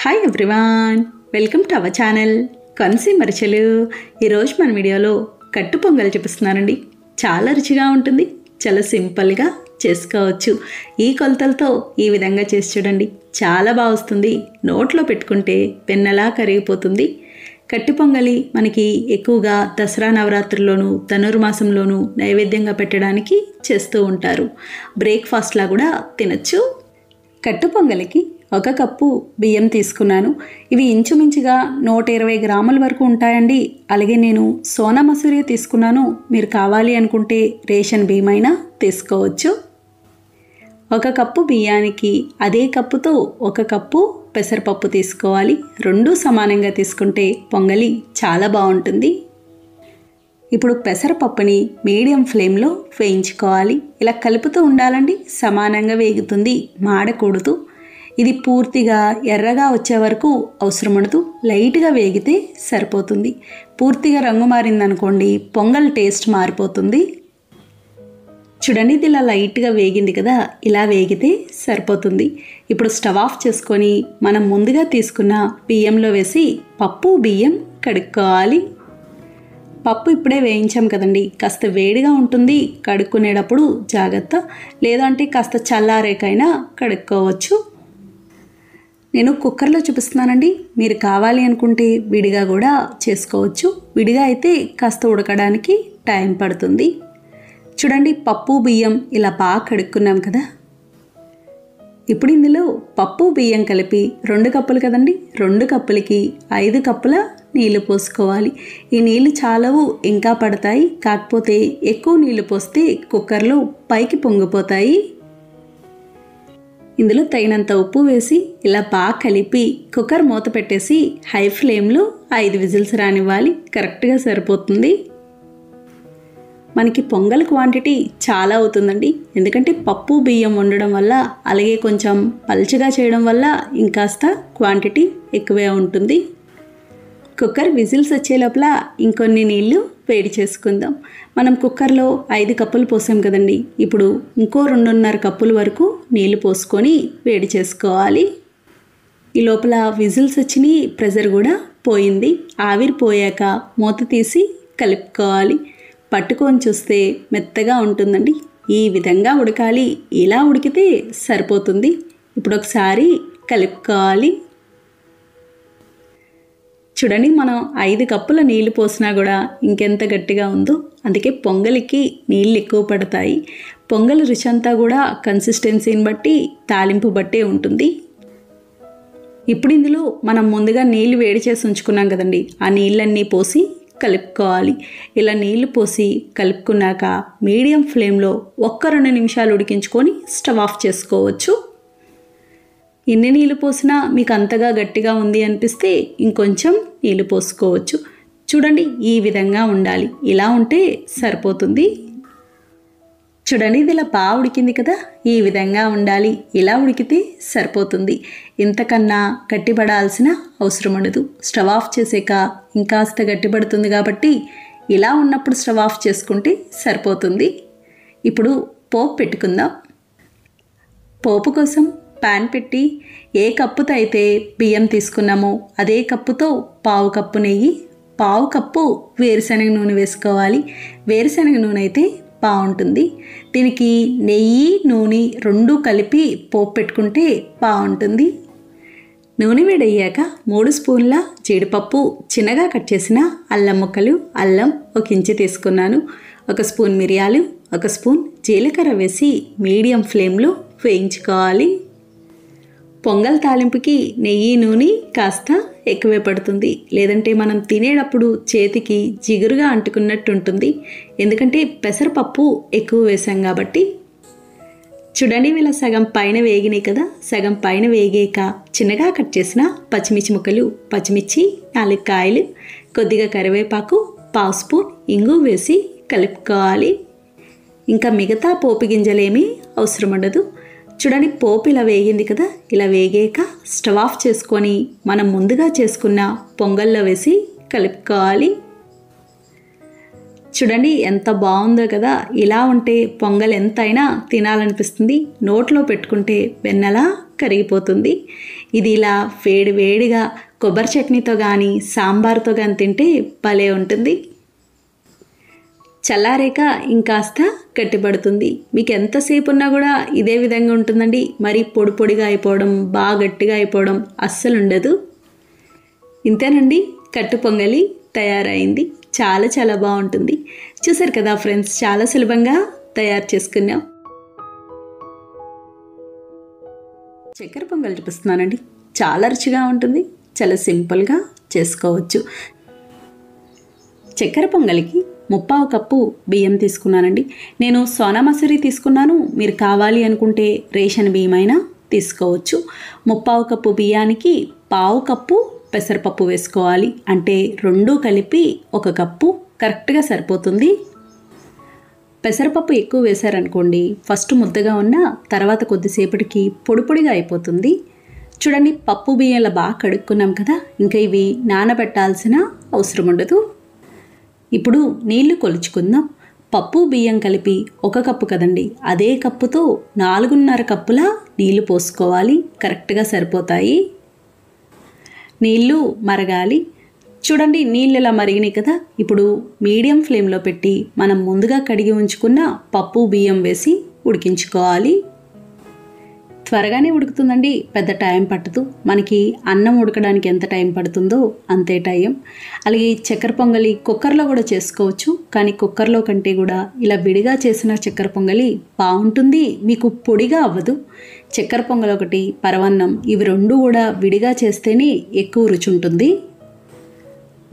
Hi everyone, welcome to our channel కన్సీ మరిచెలు. ఈరోజు మన వీడియోలో కట్టు పొంగల్ చూపిస్తున్నానండి. చాలా రుచిగా ఉంటుంది, చాలా సింపుల్గా చేసుకోవచ్చు. ఈ కొలతలతో ఈ విధంగా చేసి చూడండి, చాలా బాగా వస్తుంది. నోట్లో పెట్టుకుంటే వెన్నలా కరిగిపోతుంది. కట్టు పొంగలి మనకి ఎక్కువగా దసరా నవరాత్రుల్లోనూ ధనుర్మాసంలోనూ నైవేద్యంగా పెట్టడానికి చేస్తూ ఉంటారు. బ్రేక్ఫాస్ట్లా కూడా తినచ్చు. కట్టు పొంగలికి 1 కప్పు బియ్యం తీసుకున్నాను. ఇవి ఇంచుమించుగా 120 గ్రాముల వరకు ఉంటాయండి. అలాగే నేను సోనా మసూరి తీసుకున్నాను. మీరు కావాలి అనుకుంటే రేషన్ బియ్యం అయినా తీసుకోవచ్చు. 1 కప్పు బియ్యానికి అదే కప్పుతో 1 కప్పు పెసరపప్పు తీసుకోవాలి. 2 సమానంగా తీసుకుంటే పొంగలి చాలా బాగుంటుంది. ఇప్పుడు పెసరపప్పుని మీడియం ఫ్లేమ్లో వేయించుకోవాలి. ఇలా కలుపుతూ ఉండాలండి, సమానంగా వేగుతుంది, మాడకూడదు. ఇది పూర్తిగా ఎర్రగా వచ్చే వరకు అవసరం ఉండదు, లైట్గా వేగితే సరిపోతుంది. పూర్తిగా రంగు మారిందనుకోండి, పొంగల్ టేస్ట్ మారిపోతుంది. చూడండి, ఇది ఇలా లైట్గా వేగింది కదా, ఇలా వేగితే సరిపోతుంది. ఇప్పుడు స్టవ్ ఆఫ్ చేసుకొని మనం ముందుగా తీసుకున్న బియ్యంలో వేసి పప్పు బియ్యం కడుక్కోవాలి. పప్పు ఇప్పుడే వేయించాం కదండి, కాస్త వేడిగా ఉంటుంది. కడుక్కునేటప్పుడు జాగ్రత్త, లేదంటే కాస్త చల్లారేకైనా కడుక్కోవచ్చు. నేను కుక్కర్లో చూపిస్తున్నానండి, మీరు కావాలి అనుకుంటే విడిగా కూడా చేసుకోవచ్చు. విడిగా అయితే కాస్త ఉడకడానికి టైం పడుతుంది. చూడండి, పప్పు బియ్యం ఇలా బాగా కడుక్కున్నాం కదా. ఇప్పుడు ఇందులో పప్పు బియ్యం కలిపి 2 కప్పులు కదండి, 2 కప్పులకి 5 కప్పుల నీళ్లు పోసుకోవాలి. ఈ నీళ్లు చాలవు, ఇంకా పడతాయి. కాకపోతే ఎక్కువ నీళ్లు పోస్తే కుక్కర్లో పైకి పొంగిపోతాయి. ఇందులో తగినంత ఉప్పు వేసి ఇలా బాగా కలిపి కుక్కర్ మూత పెట్టేసి హై ఫ్లేమ్లో 5 విజిల్స్ రానివ్వాలి. కరెక్ట్గా సరిపోతుంది. మనకి పొంగల్ క్వాంటిటీ చాలా అవుతుందండి, ఎందుకంటే పప్పు బియ్యం వండడం వల్ల, అలాగే కొంచెం పల్చగా చేయడం వల్ల ఇంకాస్త క్వాంటిటీ ఎక్కువే ఉంటుంది. కుక్కర్ విజిల్స్ వచ్చే లోపల ఇంకొన్ని నీళ్లు వేడి చేసుకుందాం. మనం కుక్కర్లో 5 కప్పులు పోసాం కదండి, ఇప్పుడు ఇంకో 2.5 కప్పుల వరకు నీళ్లు పోసుకొని వేడి చేసుకోవాలి. ఈ లోపల విజిల్స్ వచ్చినాయి, ప్రెషర్ కూడా పోయింది. ఆవిరి పోయాక మూత తీసి కలుపుకోవాలి. పట్టుకొని చూస్తే మెత్తగా ఉంటుందండి. ఈ విధంగా ఉడకాలి, ఇలా ఉడికితే సరిపోతుంది. ఇప్పుడు ఒకసారి కలుపుకోవాలి. చూడండి, మనం 5 కప్పుల నీళ్లు పోసినా కూడా ఇంకెంత గట్టిగా ఉందో. అందుకే పొంగలికి నీళ్ళు ఎక్కువ పడతాయి. పొంగల్ రుచి అంతా కూడా కన్సిస్టెన్సీని బట్టి, తాలింపు బట్టే ఉంటుంది. ఇప్పుడు ఇందులో మనం ముందుగా నీళ్లు వేడి చేసి ఉంచుకున్నాం కదండి, ఆ నీళ్ళన్నీ పోసి కలుపుకోవాలి. ఇలా నీళ్లు పోసి కలుపుకున్నాక మీడియం ఫ్లేమ్లో 1-2 నిమిషాలు ఉడికించుకొని స్టవ్ ఆఫ్ చేసుకోవచ్చు. ఎన్ని నీళ్ళు పోసినా మీకు అంతగా గట్టిగా ఉంది అనిపిస్తే ఇంకొంచెం నీళ్ళు పోసుకోవచ్చు. చూడండి, ఈ విధంగా ఉండాలి, ఇలా ఉంటే సరిపోతుంది. చూడండి, ఇది ఇలా బాగా ఉడికింది కదా, ఈ విధంగా ఉండాలి, ఇలా ఉడికితే సరిపోతుంది. ఇంతకన్నా గట్టిపడాల్సిన అవసరం ఉండదు. స్టవ్ ఆఫ్ చేసాక ఇంకాస్త గట్టిపడుతుంది కాబట్టి ఇలా ఉన్నప్పుడు స్టవ్ ఆఫ్ చేసుకుంటే సరిపోతుంది. ఇప్పుడు పోపు పెట్టుకుందాం. పోపు కోసం ప్యాన్ పెట్టి ఏ కప్పుతో అయితే బియ్యం తీసుకున్నామో అదే కప్పుతో 1/2 కప్పు నెయ్యి, 1/2 కప్పు వేరుశనగ నూనె వేసుకోవాలి. వేరుశనగ నూనె అయితే బాగుంటుంది. దీనికి నెయ్యి నూనె 2 కలిపి పోపు పెట్టుకుంటే బాగుంటుంది. నూనె వేడయ్యాక 3 స్పూన్ల జీడిపప్పు, చిన్నగా కట్ చేసిన అల్లం ముక్కలు, అల్లం 1 ఇంచు తీసుకున్నాను. 1 స్పూన్ మిరియాలు, 1 స్పూన్ జీలకర్ర వేసి మీడియం ఫ్లేమ్లో వేయించుకోవాలి. పొంగల్ తాలింపుకి నెయ్యి నూనె కాస్త ఎక్కువే పడుతుంది, లేదంటే మనం తినేటప్పుడు చేతికి జిగురుగా అంటుకున్నట్టు ఉంటుంది. ఎందుకంటే పెసరపప్పు ఎక్కువ వేసాం కాబట్టి. చూడండి, ఇలా సగం పైన వేగినాయి కదా, సగం పైన వేగాక చిన్నగా కట్ చేసిన పచ్చిమిర్చి ముక్కలు, పచ్చిమిర్చి 4 కాయలు, కొద్దిగా కరివేపాకు, 1/2 స్పూన్ ఇంగు వేసి కలుపుకోవాలి. ఇంకా మిగతా పోపు గింజలేమీ అవసరం ఉండదు. చూడండి, పోపు ఇలా వేగింది కదా, ఇలా వేగాక స్టవ్ ఆఫ్ చేసుకొని మనం ముందుగా చేసుకున్న పొంగల్లో వేసి కలుపుకోవాలి. చూడండి, ఎంత బాగుందో కదా. ఇలా ఉంటే పొంగల్ ఎంతైనా తినాలనిపిస్తుంది. నోట్లో పెట్టుకుంటే వెన్నలా కరిగిపోతుంది. ఇది ఇలా వేడి వేడిగా కొబ్బరి చట్నీతో కానీ సాంబార్తో కానీ తింటే భలే ఉంటుంది. చల్లారేక ఇంకాస్త గట్టిపడుతుంది. మీకు ఎంతసేపు ఉన్నా కూడా ఇదే విధంగా ఉంటుందండి. మరీ పొడి పొడిగా అయిపోవడం, బాగా గట్టిగా అయిపోవడం అస్సలు ఉండదు. ఇంతేనండి, కట్టు పొంగలి తయారైంది. చాలా చాలా బాగుంటుంది. చూసారు కదా ఫ్రెండ్స్, చాలా సులభంగా తయారు చేసుకున్నాం. చక్కెర పొంగల్ చూపిస్తున్నానండి. చాలా రుచిగా ఉంటుంది. చాలా సింపుల్గా చేసుకోవచ్చు. చక్కెర పొంగలికి 3/4 కప్పు బియ్యం తీసుకున్నానండి. నేను సోనా మసూరి తీసుకున్నాను. మీరు కావాలి అనుకుంటే రేషన్ బియ్యం అయినా తీసుకోవచ్చు. 3/4 కప్పు బియ్యానికి 1/2 కప్పు పెసరపప్పు వేసుకోవాలి. అంటే 2 కలిపి 1 కప్పు కరెక్ట్గా సరిపోతుంది. పెసరపప్పు ఎక్కువ వేశారనుకోండి, ఫస్ట్ ముద్దగా ఉన్న తర్వాత కొద్దిసేపటికి పొడి పొడిగా అయిపోతుంది. చూడండి, పప్పు బియ్యంలో బాగా కడుక్కున్నాం కదా, ఇంకా ఇవి నానబెట్టాల్సిన అవసరం ఉండదు. ఇప్పుడు నీళ్లు కొలుచుకుందాం. పప్పు బియ్యం కలిపి 1 కప్పు కదండి, అదే కప్పుతో 4.5 కప్పుల నీళ్లు పోసుకోవాలి. కరెక్ట్గా సరిపోతాయి. నీళ్లు మరగాలి. చూడండి, నీళ్ళు ఇలా మరిగినాయి కదా. ఇప్పుడు మీడియం ఫ్లేమ్లో పెట్టి మనం ముందుగా కడిగి ఉంచుకున్న పప్పు బియ్యం వేసి ఉడికించుకోవాలి. త్వరగానే ఉడుకుతుందండి, పెద్ద టైం పట్టదు. మనకి అన్నం ఉడకడానికి ఎంత టైం పడుతుందో అంతే టైం. అలాగే చక్కెర పొంగలి కుక్కర్లో కూడా చేసుకోవచ్చు. కానీ కుక్కర్లో కంటే కూడా ఇలా విడిగా చేసిన చక్కెర పొంగలి బాగుంటుంది. మీకు పొడిగా అవ్వదు. చక్కెర పొంగల్ ఒకటి, పరవన్నం, ఇవి 2 కూడా విడిగా చేస్తేనే ఎక్కువ రుచి ఉంటుంది.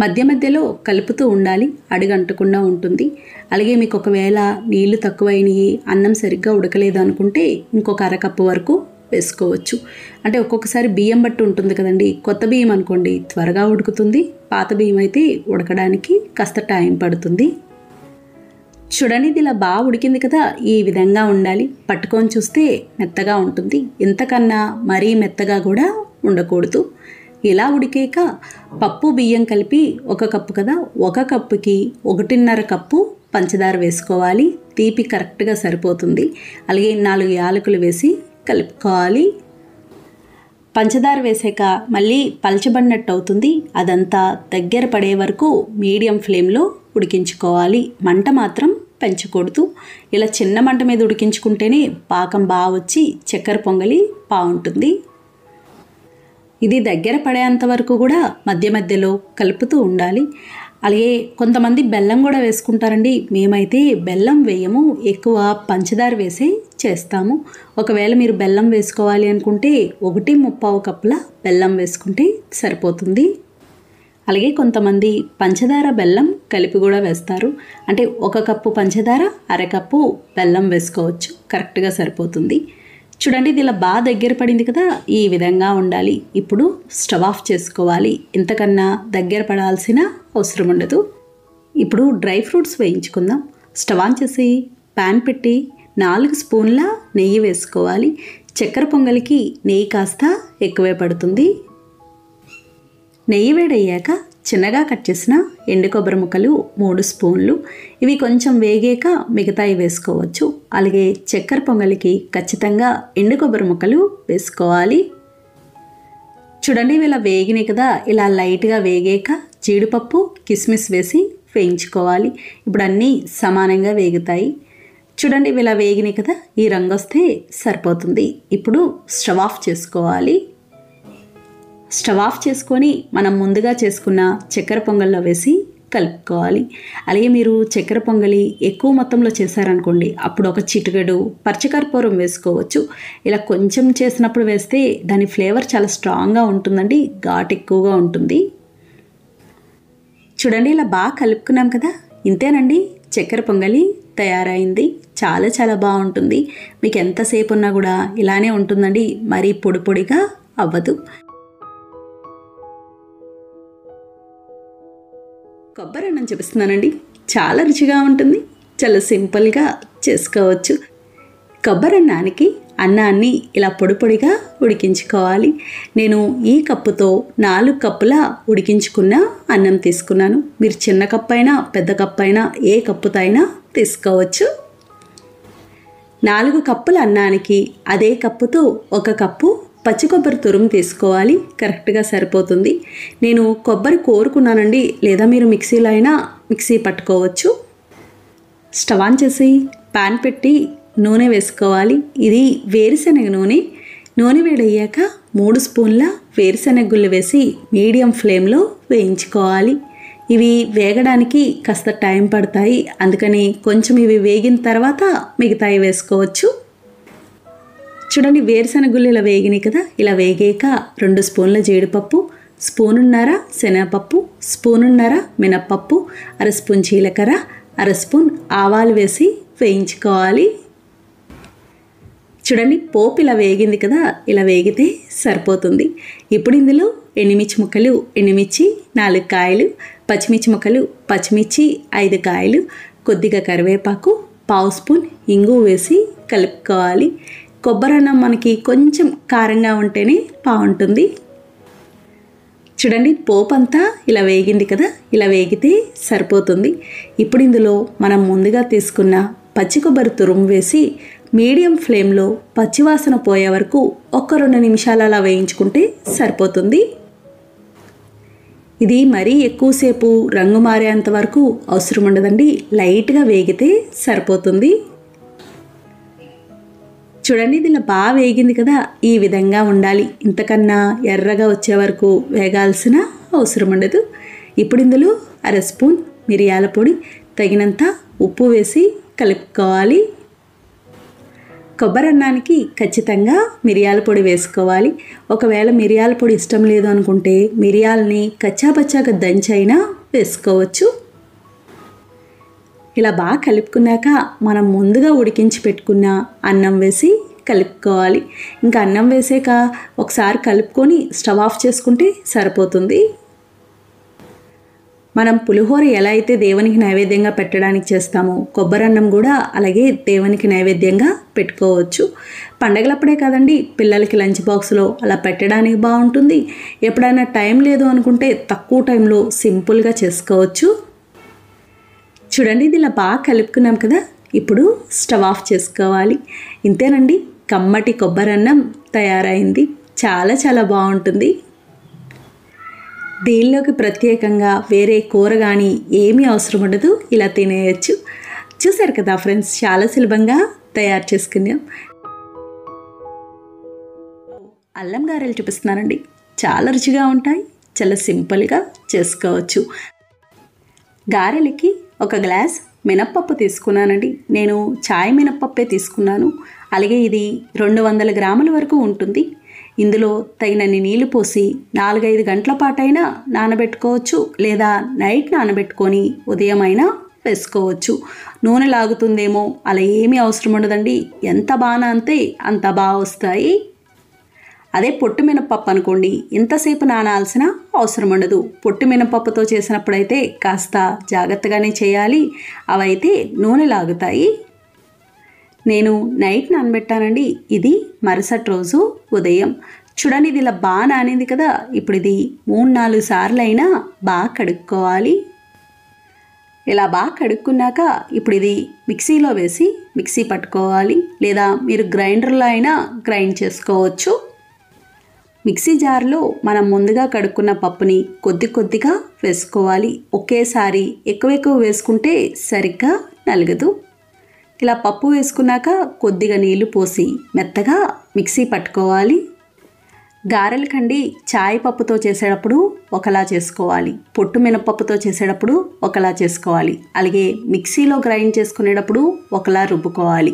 మధ్య మధ్యలో కలుపుతూ ఉండాలి, అడుగంటకుండా ఉంటుంది. అలాగే మీకు ఒకవేళ నీళ్లు తక్కువైనవి, అన్నం సరిగ్గా ఉడకలేదు అనుకుంటే ఇంకొక 1/2 కప్పు వరకు వేసుకోవచ్చు. అంటే ఒక్కొక్కసారి బియ్యం బట్టి ఉంటుంది కదండి. కొత్త బియ్యం అనుకోండి త్వరగా ఉడుకుతుంది, పాత బియ్యం అయితే ఉడకడానికి కాస్త టైం పడుతుంది. చూడండి, ఇది ఇలా బాగా ఉడికింది కదా, ఈ విధంగా ఉండాలి. పట్టుకొని చూస్తే మెత్తగా ఉంటుంది. ఇంతకన్నా మరీ మెత్తగా కూడా ఉండకూడదు. ఇలా ఉడికాక పప్పు బియ్యం కలిపి 1 కప్పు కదా, 1 కప్పుకి 1.5 కప్పు పంచదార వేసుకోవాలి. తీపి కరెక్ట్గా సరిపోతుంది. అలాగే 4 యాలకులు వేసి కలుపుకోవాలి. పంచదార వేసాక మళ్ళీ పలచబడినట్టు అవుతుంది. అదంతా దగ్గర పడే వరకు మీడియం ఫ్లేమ్లో ఉడికించుకోవాలి. మంట మాత్రం పెంచకూడదు. ఇలా చిన్న మంట మీద ఉడికించుకుంటేనే పాకం బాగా వచ్చి చక్కెర పొంగలి బాగుంటుంది. ఇది దగ్గర పడేంత వరకు కూడా మధ్య మధ్యలో కలుపుతూ ఉండాలి. అలాగే కొంతమంది బెల్లం కూడా వేసుకుంటారండి. మేమైతే బెల్లం వేయము, ఎక్కువ పంచదార వేసి చేస్తాము. ఒకవేళ మీరు బెల్లం వేసుకోవాలి అనుకుంటే 1.75 కప్పుల బెల్లం వేసుకుంటే సరిపోతుంది. అలాగే కొంతమంది పంచదార బెల్లం కలిపి కూడా వేస్తారు. అంటే 1 కప్పు పంచదార, 1/2 కప్పు బెల్లం వేసుకోవచ్చు. కరెక్ట్గా సరిపోతుంది. చూడండి, ఇది ఇలా బాగా దగ్గర పడింది కదా, ఈ విధంగా ఉండాలి. ఇప్పుడు స్టవ్ ఆఫ్ చేసుకోవాలి. ఇంతకన్నా దగ్గర పడాల్సిన అవసరం ఉండదు. ఇప్పుడు డ్రై ఫ్రూట్స్ వేయించుకుందాం. స్టవ్ ఆన్ చేసి ప్యాన్ పెట్టి 4 స్పూన్ల నెయ్యి వేసుకోవాలి. చక్కెర పొంగలికి నెయ్యి కాస్త ఎక్కువే పడుతుంది. నెయ్యి వేడయ్యాక చిన్నగా కట్ చేసిన ఎండు కొబ్బరి ముక్కలు 3 స్పూన్లు, ఇవి కొంచెం వేగాక మిగతాయి వేసుకోవచ్చు. అలాగే చక్కెర పొంగలికి ఖచ్చితంగా ఎండు కొబ్బరి ముక్కలు వేసుకోవాలి. చూడండి, ఇవి ఇలా వేగినాయి కదా, ఇలా లైట్గా వేగాక జీడిపప్పు, కిస్మిస్ వేసి వేయించుకోవాలి. ఇప్పుడు అన్నీ సమానంగా వేగుతాయి. చూడండి, ఇవి ఇలా వేగినాయి కదా, ఈ రంగు వస్తే సరిపోతుంది. ఇప్పుడు స్టవ్ ఆఫ్ చేసుకోవాలి. స్టవ్ ఆఫ్ చేసుకొని మనం ముందుగా చేసుకున్న చక్కెర పొంగల్లో వేసి కలుపుకోవాలి. అలాగే మీరు చక్కెర పొంగలి ఎక్కువ మొత్తంలో చేశారనుకోండి, అప్పుడు ఒక చిటికెడు పచ్చికర్పూరం వేసుకోవచ్చు. ఇలా కొంచెం చేసినప్పుడు వేస్తే దాని ఫ్లేవర్ చాలా స్ట్రాంగ్గా ఉంటుందండి, ఘాటు ఎక్కువగా ఉంటుంది. చూడండి, ఇలా బాగా కలుపుకున్నాం కదా, ఇంతేనండి, చక్కెర పొంగలి తయారైంది. చాలా చాలా బాగుంటుంది. మీకు ఎంతసేపు ఉన్నా కూడా ఇలానే ఉంటుందండి, మరీ పొడి పొడిగా అవ్వదు. కొబ్బరి అన్నం చూపిస్తున్నానండి. చాలా రుచిగా ఉంటుంది. చాలా సింపుల్గా చేసుకోవచ్చు. కొబ్బరి అన్నానికి అన్నాన్ని ఇలా పొడి పొడిగా ఉడికించుకోవాలి. నేను ఈ కప్పుతో 4 కప్పుల ఉడికించుకున్న అన్నం తీసుకున్నాను. మీరు చిన్న కప్పు అయినా పెద్ద కప్పు అయినా ఏ కప్పుతో అయినా తీసుకోవచ్చు. 4 కప్పుల అన్నానికి అదే కప్పుతో 1 కప్పు పచ్చి కొబ్బరి తురుము తీసుకోవాలి, కరెక్ట్గా సరిపోతుంది. నేను కొబ్బరి కోరుకున్నానండి, లేదా మీరు మిక్సీలో అయినా మిక్సీ పట్టుకోవచ్చు. స్టవ్ ఆన్ చేసి పాన్ పెట్టి నూనె వేసుకోవాలి. ఇది వేరుశనగ నూనె. నూనె వేడయ్యాక 3 స్పూన్ల వేరుశనగ గుళ్ళు వేసి మీడియం ఫ్లేమ్లో వేయించుకోవాలి. ఇవి వేగడానికి కాస్త టైం పడతాయి, అందుకని కొంచెం ఇవి వేగిన తర్వాత మిగతాయి వేసుకోవచ్చు. చూడండి, వేరుశనగ గుళ్ళు ఇలా వేగినాయి కదా. ఇలా వేగాక 2 స్పూన్ల జీడిపప్పు, స్పూనున్నర శనగపప్పు, స్పూనున్నర మినప్పప్పు, 1/2 స్పూన్ జీలకర్ర, 1/2 స్పూన్ ఆవాలు వేసి వేయించుకోవాలి. చూడండి, పోపు ఇలా వేగింది కదా. ఇలా వేగితే సరిపోతుంది. ఇప్పుడు ఇందులో ఎండుమిర్చి ముక్కలు, ఎండుమిర్చి 4 కాయలు, పచ్చిమిర్చి ముక్కలు, పచ్చిమిర్చి 5 కాయలు, కొద్దిగా కరివేపాకు, 1/2 స్పూన్ ఇంగు వేసి కలుపుకోవాలి. కొబ్బరి అన్నం మనకి కొంచెం కారంగా ఉంటేనే బాగుంటుంది. చూడండి, పోపు అంతా ఇలా వేగింది కదా. ఇలా వేగితే సరిపోతుంది. ఇప్పుడు ఇందులో మనం ముందుగా తీసుకున్న పచ్చి కొబ్బరి తురుము వేసి మీడియం ఫ్లేమ్లో పచ్చివాసన పోయే వరకు 1-2 నిమిషాలు అలా వేయించుకుంటే సరిపోతుంది. ఇది మరీ ఎక్కువసేపు రంగు మారేంత వరకు అవసరం ఉండదండి, లైట్గా వేగితే సరిపోతుంది. చూడండి, ఇది ఇలా బాగా వేగింది కదా. ఈ విధంగా ఉండాలి. ఇంతకన్నా ఎర్రగా వచ్చే వరకు వేగాల్సిన అవసరం ఉండదు. ఇప్పుడు ఇందులో 1/2 స్పూన్ మిరియాల పొడి, తగినంత ఉప్పు వేసి కలుపుకోవాలి. కొబ్బరి అన్నానికి ఖచ్చితంగా మిరియాల పొడి వేసుకోవాలి. ఒకవేళ మిరియాల పొడి ఇష్టం లేదు అనుకుంటే మిరియాలని కచ్చాపచ్చాగా దంచైనా వేసుకోవచ్చు. ఇలా బాగా కలుపుకున్నాక మనం ముందుగా ఉడికించి పెట్టుకున్న అన్నం వేసి కలుపుకోవాలి. ఇంకా అన్నం వేసాక ఒకసారి కలుపుకొని స్టవ్ ఆఫ్ చేసుకుంటే సరిపోతుంది. మనం పులిహోర ఎలా అయితే దేవునికి నైవేద్యంగా పెట్టడానికి చేస్తామో కొబ్బరి అన్నం కూడా అలాగే దేవునికి నైవేద్యంగా పెట్టుకోవచ్చు. పండగలప్పుడే కాదండి, పిల్లలకి లంచ్ బాక్స్లో అలా పెట్టడానికి బాగుంటుంది. ఎప్పుడైనా టైం లేదు అనుకుంటే తక్కువ టైంలో సింపుల్గా చేసుకోవచ్చు. చూడండి, ఇది ఇలా బాగా కలుపుకున్నాం కదా. ఇప్పుడు స్టవ్ ఆఫ్ చేసుకోవాలి. ఇంతేనండి, కమ్మటి కొబ్బరి అన్నం తయారైంది. చాలా చాలా బాగుంటుంది. దీనిలోకి ప్రత్యేకంగా వేరే కూర కానీ ఏమీ అవసరం ఉండదు, ఇలా తినేయచ్చు. చూసారు కదా ఫ్రెండ్స్, చాలా సులభంగా తయారు చేసుకున్నాం. అల్లం గారెలు చూపిస్తున్నానండి. చాలా రుచిగా ఉంటాయి, చాలా సింపుల్గా చేసుకోవచ్చు. గారెలకి 1 గ్లాస్ మినప్పప్పు తీసుకున్నానండి. నేను చాయ్ మినప్పప్పే తీసుకున్నాను. అలాగే ఇది 200 గ్రాముల వరకు ఉంటుంది. ఇందులో తగినన్ని నీళ్లు పోసి 4-5 గంటల పాటైనా నానబెట్టుకోవచ్చు, లేదా నైట్ నానబెట్టుకొని ఉదయం అయినా వేసుకోవచ్చు. నూనె లాగుతుందేమో, అలా ఏమీ అవసరం ఉండదండి. ఎంత బాగా నానితే అంత బాగా వస్తాయి. అదే పొట్టు మినపప్పు అనుకోండి, ఇంతసేపు నానాల్సిన అవసరం ఉండదు. పొట్టు మినపప్పుతో చేసినప్పుడైతే కాస్త జాగ్రత్తగానే చేయాలి, అవైతే నూనె లాగుతాయి. నేను నైట్ నానబెట్టానండి. ఇది మరుసటి రోజు ఉదయం. చూడండి, ఇది ఇలా బాగా నానింది కదా. ఇప్పుడు ఇది 3-4 సార్లు అయినా బాగా కడుక్కోవాలి. ఇలా బాగా కడుక్కున్నాక ఇప్పుడు ఇది మిక్సీలో వేసి మిక్సీ పట్టుకోవాలి, లేదా మీరు గ్రైండర్లో అయినా గ్రైండ్ చేసుకోవచ్చు. మిక్సీ జార్లో మనం ముందుగా కడుక్కున్న పప్పుని కొద్ది కొద్దిగా వేసుకోవాలి. ఒకేసారి ఎక్కువ వేసుకుంటే సరిగ్గా నలగదు. ఇలా పప్పు వేసుకున్నాక కొద్దిగా నీళ్లు పోసి మెత్తగా మిక్సీ పట్టుకోవాలి. గారెలకండి చాయ్ పప్పుతో చేసేటప్పుడు ఒకలా చేసుకోవాలి, పొట్టు మినపప్పుతో చేసేటప్పుడు ఒకలా చేసుకోవాలి, అలాగే మిక్సీలో గ్రైండ్ చేసుకునేటప్పుడు ఒకలా రుబ్బుకోవాలి,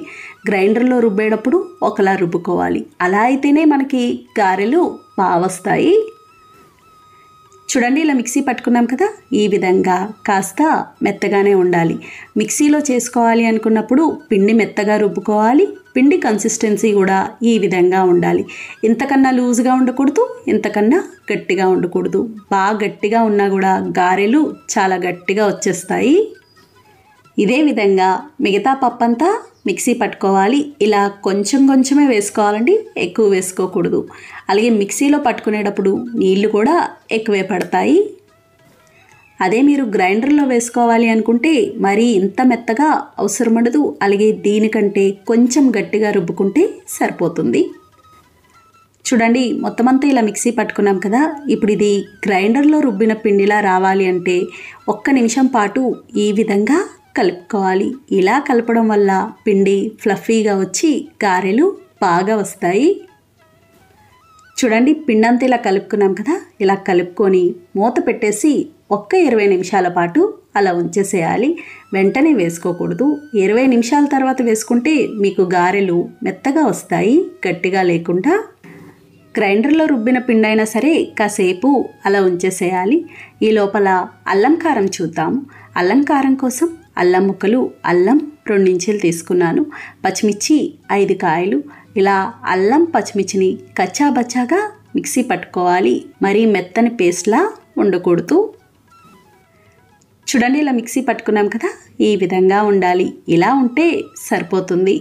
గ్రైండర్లో రుబ్బేటప్పుడు ఒకలా రుబ్బుకోవాలి. అలా అయితేనే మనకి గారెలు బాగా వస్తాయి. చూడండి, ఇలా మిక్సీ పట్టుకున్నాం కదా. ఈ విధంగా కాస్త మెత్తగానే ఉండాలి. మిక్సీలో చేసుకోవాలి అనుకున్నప్పుడు పిండి మెత్తగా రుబ్బుకోవాలి. పిండి కన్సిస్టెన్సీ కూడా ఈ విధంగా ఉండాలి. ఇంతకన్నా లూజ్గా ఉండకూడదు, ఇంతకన్నా గట్టిగా ఉండకూడదు. బాగా గట్టిగా ఉన్నా కూడా గారెలు చాలా గట్టిగా వచ్చేస్తాయి. ఇదే విధంగా మిగతా పప్పంతా మిక్సీ పట్టుకోవాలి. ఇలా కొంచెం కొంచెమే వేసుకోవాలండి, ఎక్కువ వేసుకోకూడదు. అలాగే మిక్సీలో పట్టుకునేటప్పుడు నీళ్లు కూడా ఎక్కువే పడతాయి. అదే మీరు గ్రైండర్లో వేసుకోవాలి అనుకుంటే మరీ ఇంత మెత్తగా అవసరం ఉండదు. అలాగే దీనికంటే కొంచెం గట్టిగా రుబ్బుకుంటే సరిపోతుంది. చూడండి మొత్తం అంతా ఇలా మిక్సీ పట్టుకున్నాం కదా. ఇప్పుడు ఇది గ్రైండర్లో రుబ్బిన పిండిలా రావాలి అంటే 1 నిమిషం పాటు ఈ విధంగా కలుపుకోవాలి. ఇలా కలపడం వల్ల పిండి ఫ్లఫీగా వచ్చి గారెలు బాగా వస్తాయి. చూడండి పిండి అంతా ఇలా కలుపుకున్నాం కదా. ఇలా కలుపుకొని మూత పెట్టేసి 20 నిమిషాల పాటు అలా ఉంచేసేయాలి. వెంటనే వేసుకోకూడదు. 20 నిమిషాల తర్వాత వేసుకుంటే మీకు గారెలు మెత్తగా వస్తాయి, గట్టిగా లేకుండా. గ్రైండర్లో రుబ్బిన పిండి అయినా సరే కాసేపు అలా ఉంచేసేయాలి. ఈ లోపల అల్లం కారం చూద్దాము. అల్లం కారం కోసం అల్లం ముక్కలు, అల్లం 2 ఇంచీలు తీసుకున్నాను, పచ్చిమిర్చి 5 కాయలు. ఇలా అల్లం పచ్చిమిర్చిని కచ్చాబచ్చాగా మిక్సీ పట్టుకోవాలి. మరీ మెత్తని పేస్ట్లా ఉండకూడదు. చూడండి ఇలా మిక్సీ పట్టుకున్నాం కదా, ఈ విధంగా ఉండాలి. ఇలా ఉంటే సరిపోతుంది.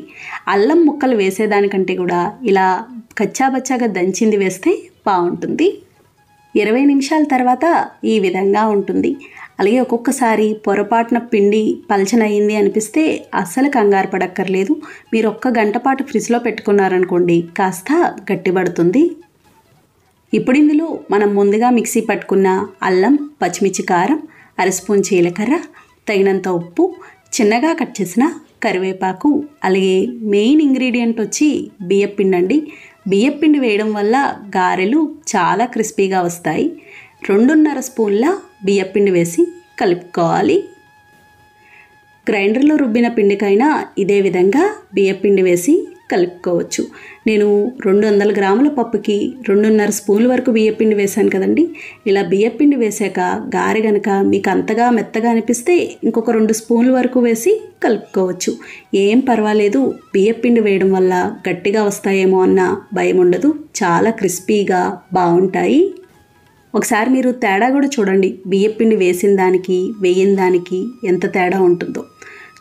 అల్లం ముక్కలు వేసేదానికంటే కూడా ఇలా కచ్చాబచ్చాగా దంచింది వేస్తే బాగుంటుంది. 20 నిమిషాల తర్వాత ఈ విధంగా ఉంటుంది. అలాగే ఒక్కొక్కసారి పొరపాటున పిండి పలచనయింది అనిపిస్తే అస్సలు కంగారు పడక్కర్లేదు. మీరు 1 గంట పాటు ఫ్రిడ్జ్లో పెట్టుకున్నారనుకోండి కాస్త గట్టిపడుతుంది. ఇప్పుడు ఇందులో మనం ముందుగా మిక్సీ పట్టుకున్న అల్లం, పచ్చిమిర్చి కారం, 1 స్పూన్ జీలకర్ర, తగినంత ఉప్పు, చిన్నగా కట్ చేసిన కరివేపాకు, అలాగే మెయిన్ ఇంగ్రీడియంట్ వచ్చి బియ్యపిండి అండి. బియ్యపిండి వేయడం వల్ల గారెలు చాలా క్రిస్పీగా వస్తాయి. 2.5 స్పూన్ల బియ్యపిండి వేసి కలుపుకోవాలి. గ్రైండర్లో రుబ్బిన పిండికైనా ఇదే విధంగా బియ్యపిండి వేసి కలుపుకోవచ్చు. నేను 200 గ్రాముల పప్పుకి 2.5 స్పూన్ల వరకు బియ్యపిండి వేశాను కదండి. ఇలా బియ్యపిండి వేసాక గారె గనక మీకు అంతగా మెత్తగా అనిపిస్తే ఇంకొక 2 స్పూన్ల వరకు వేసి కలుపుకోవచ్చు. ఏం పర్వాలేదు. బియ్యపిండి వేయడం వల్ల గట్టిగా వస్తాయేమో అన్న భయం ఉండదు. చాలా క్రిస్పీగా బాగుంటాయి. ఒకసారి మీరు తేడా కూడా చూడండి. బియ్యపిండి వేసిన దానికి వేయని దానికి ఎంత తేడా ఉంటుందో.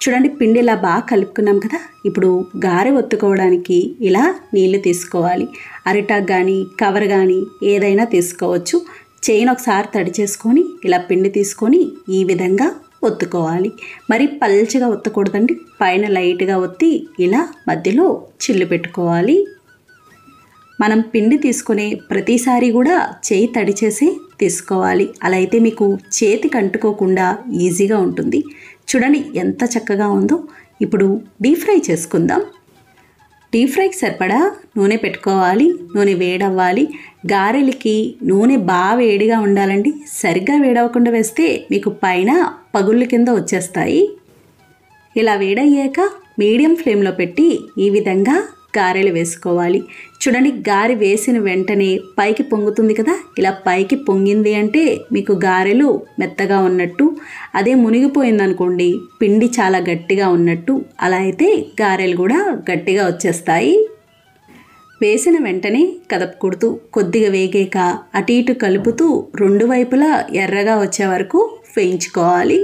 చూడండి పిండి ఇలా బాగా కలుపుకున్నాం కదా. ఇప్పుడు గారె ఒత్తుకోవడానికి ఇలా నీళ్లు తీసుకోవాలి. అరిటాక్ కానీ కవర్ కానీ ఏదైనా తీసుకోవచ్చు. చెయ్యిని ఒకసారి తడి చేసుకొని ఇలా పిండి తీసుకొని ఈ విధంగా ఒత్తుకోవాలి. మరి పల్చగా ఒత్తకూడదండి. పైన లైట్గా ఒత్తి ఇలా మధ్యలో చిల్లు పెట్టుకోవాలి. మనం పిండి తీసుకునే ప్రతిసారి కూడా చేయి తడి చేసి తీసుకోవాలి. అలా అయితే మీకు చేతికి అంటుకోకుండా ఈజీగా ఉంటుంది. చూడండి ఎంత చక్కగా ఉందో. ఇప్పుడు డీప్ ఫ్రై చేసుకుందాం. డీప్ ఫ్రైకి సరిపడా నూనె పెట్టుకోవాలి. నూనె వేడవ్వాలి. గారెలకి నూనె బాగా వేడిగా ఉండాలండి. సరిగ్గా వేడవకుండా వేస్తే మీకు పైన పగుళ్ళ కింద వచ్చేస్తాయి. ఇలా వేడయ్యాక మీడియం ఫ్లేమ్లో పెట్టి ఈ విధంగా గారెలు వేసుకోవాలి. చూడండి గారె వేసిన వెంటనే పైకి పొంగుతుంది కదా. ఇలా పైకి పొంగింది అంటే మీకు గారెలు మెత్తగా ఉన్నట్టు. అదే మునిగిపోయింది అనుకోండి పిండి చాలా గట్టిగా ఉన్నట్టు. అలా అయితే గారెలు కూడా గట్టిగా వచ్చేస్తాయి. వేసిన వెంటనే కదపకూడదు. కొద్దిగా వేగాక అటు ఇటు కలుపుతూ 2 వైపులా ఎర్రగా వచ్చే వరకు వేయించుకోవాలి.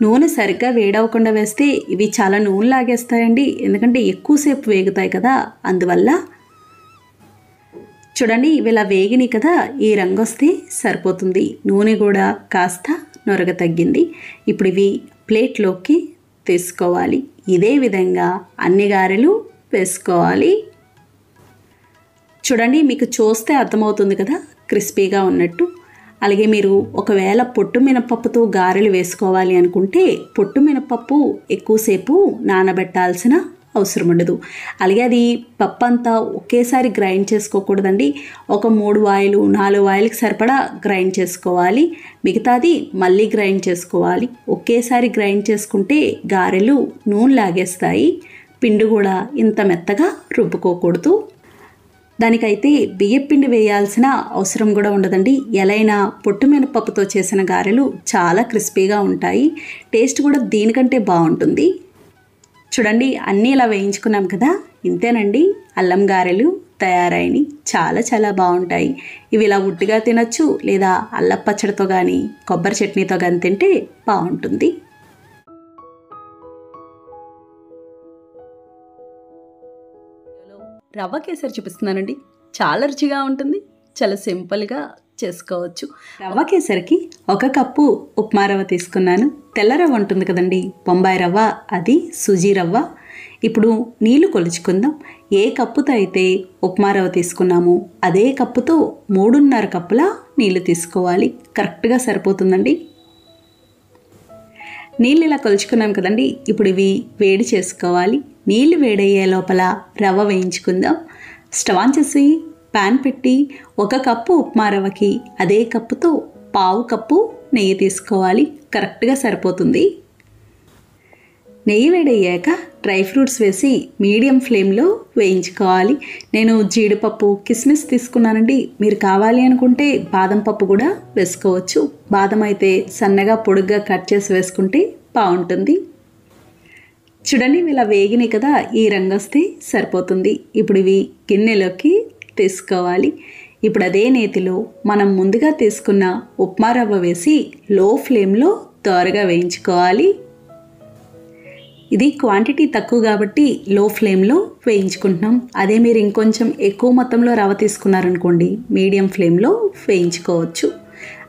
నూనె సరిగ్గా వేడవకుండా వేస్తే ఇవి చాలా నూనె లాగేస్తాయండి. ఎందుకంటే ఎక్కువసేపు వేగుతాయి కదా, అందువల్ల. చూడండి ఇవి ఇలా వేగినాయి కదా, ఈ రంగు వస్తే సరిపోతుంది. నూనె కూడా కాస్త నొరగ తగ్గింది. ఇప్పుడు ఇవి ప్లేట్లోకి తీసుకోవాలి. ఇదే విధంగా అన్ని గారెలు వేసుకోవాలి. చూడండి మీకు చూస్తే అర్థమవుతుంది కదా క్రిస్పీగా ఉన్నట్టు. అలాగే మీరు ఒకవేళ పొట్టు మినపప్పుతో గారెలు వేసుకోవాలి అనుకుంటే పొట్టు మినపప్పు ఎక్కువసేపు నానబెట్టాల్సిన అవసరం ఉండదు. అలాగే అది పప్పు అంతా ఒకేసారి గ్రైండ్ చేసుకోకూడదండి. ఒక 3 వాయిలు 4 వాయిలకి సరిపడా గ్రైండ్ చేసుకోవాలి. మిగతాది మళ్ళీ గ్రైండ్ చేసుకోవాలి. ఒకేసారి గ్రైండ్ చేసుకుంటే గారెలు నూనె లాగేస్తాయి. పిండి కూడా ఇంత మెత్తగా రుబ్బుకోకూడదు. దానికైతే బియ్యపిండి వేయాల్సిన అవసరం కూడా ఉండదండి. ఎలైనా పొట్టు మినపప్పుతో చేసిన గారెలు చాలా క్రిస్పీగా ఉంటాయి. టేస్ట్ కూడా దీనికంటే బాగుంటుంది. చూడండి అన్నీ ఇలా వేయించుకున్నాం కదా. ఇంతేనండి అల్లం గారెలు తయారైనవి. చాలా చాలా బాగుంటాయి. ఇవి ఇలా ఉట్టిగా తినచ్చు, లేదా అల్లం పచ్చడితో కానీ కొబ్బరి చట్నీతో కానీ తింటే బాగుంటుంది. రవ్వ కేసరి చూపిస్తున్నానండి. చాలా రుచిగా ఉంటుంది. చాలా సింపుల్గా చేసుకోవచ్చు. రవ్వ కేసరికి 1 కప్పు ఉప్మా రవ్వ తీసుకున్నాను. తెల్ల రవ్వ ఉంటుంది కదండి, బొంబాయి రవ్వ, అది సూజీ రవ్వ. ఇప్పుడు నీళ్లు కొలుచుకుందాం. ఏ కప్పుతో అయితే ఉప్మా రవ్వ తీసుకున్నామో అదే కప్పుతో 3.5 కప్పుల నీళ్లు తీసుకోవాలి. కరెక్ట్గా సరిపోతుందండి. నీళ్ళు ఇలా కొలుచుకున్నాం కదండి. ఇప్పుడు ఇవి వేడి చేసుకోవాలి. నీళ్ళు వేడయ్యే లోపల రవ్వ వేయించుకుందాం. స్టవ్ ఆన్ చేసి ప్యాన్ పెట్టి 1 కప్పు ఉప్మా రవ్వకి అదే కప్పుతో 1/2 కప్పు నెయ్యి తీసుకోవాలి. కరెక్ట్గా సరిపోతుంది. నెయ్యి వేడయ్యాక డ్రై ఫ్రూట్స్ వేసి మీడియం ఫ్లేమ్లో వేయించుకోవాలి. నేను జీడిపప్పు, కిస్మిస్ తీసుకున్నానండి. మీరు కావాలి అనుకుంటే బాదం పప్పు కూడా వేసుకోవచ్చు. బాదం అయితే సన్నగా పొడుగ్గా కట్ చేసి వేసుకుంటే బాగుంటుంది. చూడండి, ఇలా వేగినాయి కదా, ఈ రంగు వస్తే సరిపోతుంది. ఇప్పుడు ఇవి గిన్నెలోకి తీసుకోవాలి. ఇప్పుడు అదే నేతిలో మనం ముందుగా తీసుకున్న ఉప్మా రవ్వ వేసి లో ఫ్లేమ్లో త్వరగా వేయించుకోవాలి. ఇది క్వాంటిటీ తక్కువ కాబట్టి లో ఫ్లేమ్లో వేయించుకుంటున్నాం. అదే మీరు ఇంకొంచెం ఎక్కువ మొత్తంలో రవ్వ తీసుకున్నారనుకోండి, మీడియం ఫ్లేమ్లో వేయించుకోవచ్చు.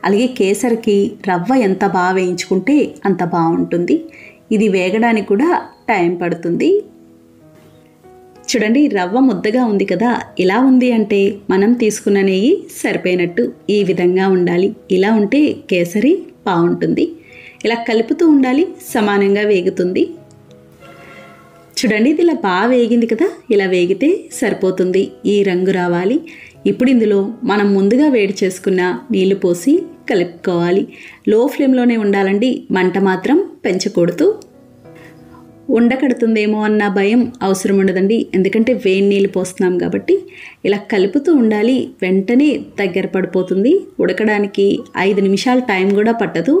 అలాగే కేసరికి రవ్వ ఎంత బాగా వేయించుకుంటే అంత బాగుంటుంది. ఇది వేగడానికి కూడా టైం పడుతుంది. చూడండి, రవ్వ ముద్దగా ఉంది కదా, ఇలా ఉంది అంటే మనం తీసుకున్న నెయ్యి సరిపోయినట్టు. ఈ విధంగా ఉండాలి. ఇలా ఉంటే కేసరి బాగుంటుంది. ఇలా కలుపుతూ ఉండాలి, సమానంగా వేగుతుంది. చూడండి, ఇది ఇలా బాగా వేగింది కదా, ఇలా వేగితే సరిపోతుంది. ఈ రంగు రావాలి. ఇప్పుడు ఇందులో మనం ముందుగా వేడి చేసుకున్న నీళ్లు పోసి కలుపుకోవాలి. లో ఫ్లేమ్లోనే ఉండాలండి, మంట మాత్రం పెంచకూడదు. ఉండకడుతుందేమో అన్న భయం అవసరం ఉండదండి, ఎందుకంటే వేడి నీళ్ళు పోస్తున్నాం కాబట్టి. ఇలా కలుపుతూ ఉండాలి. వెంటనే దగ్గర పడిపోతుంది. ఉడకడానికి 5 నిమిషాల టైం కూడా పట్టదు.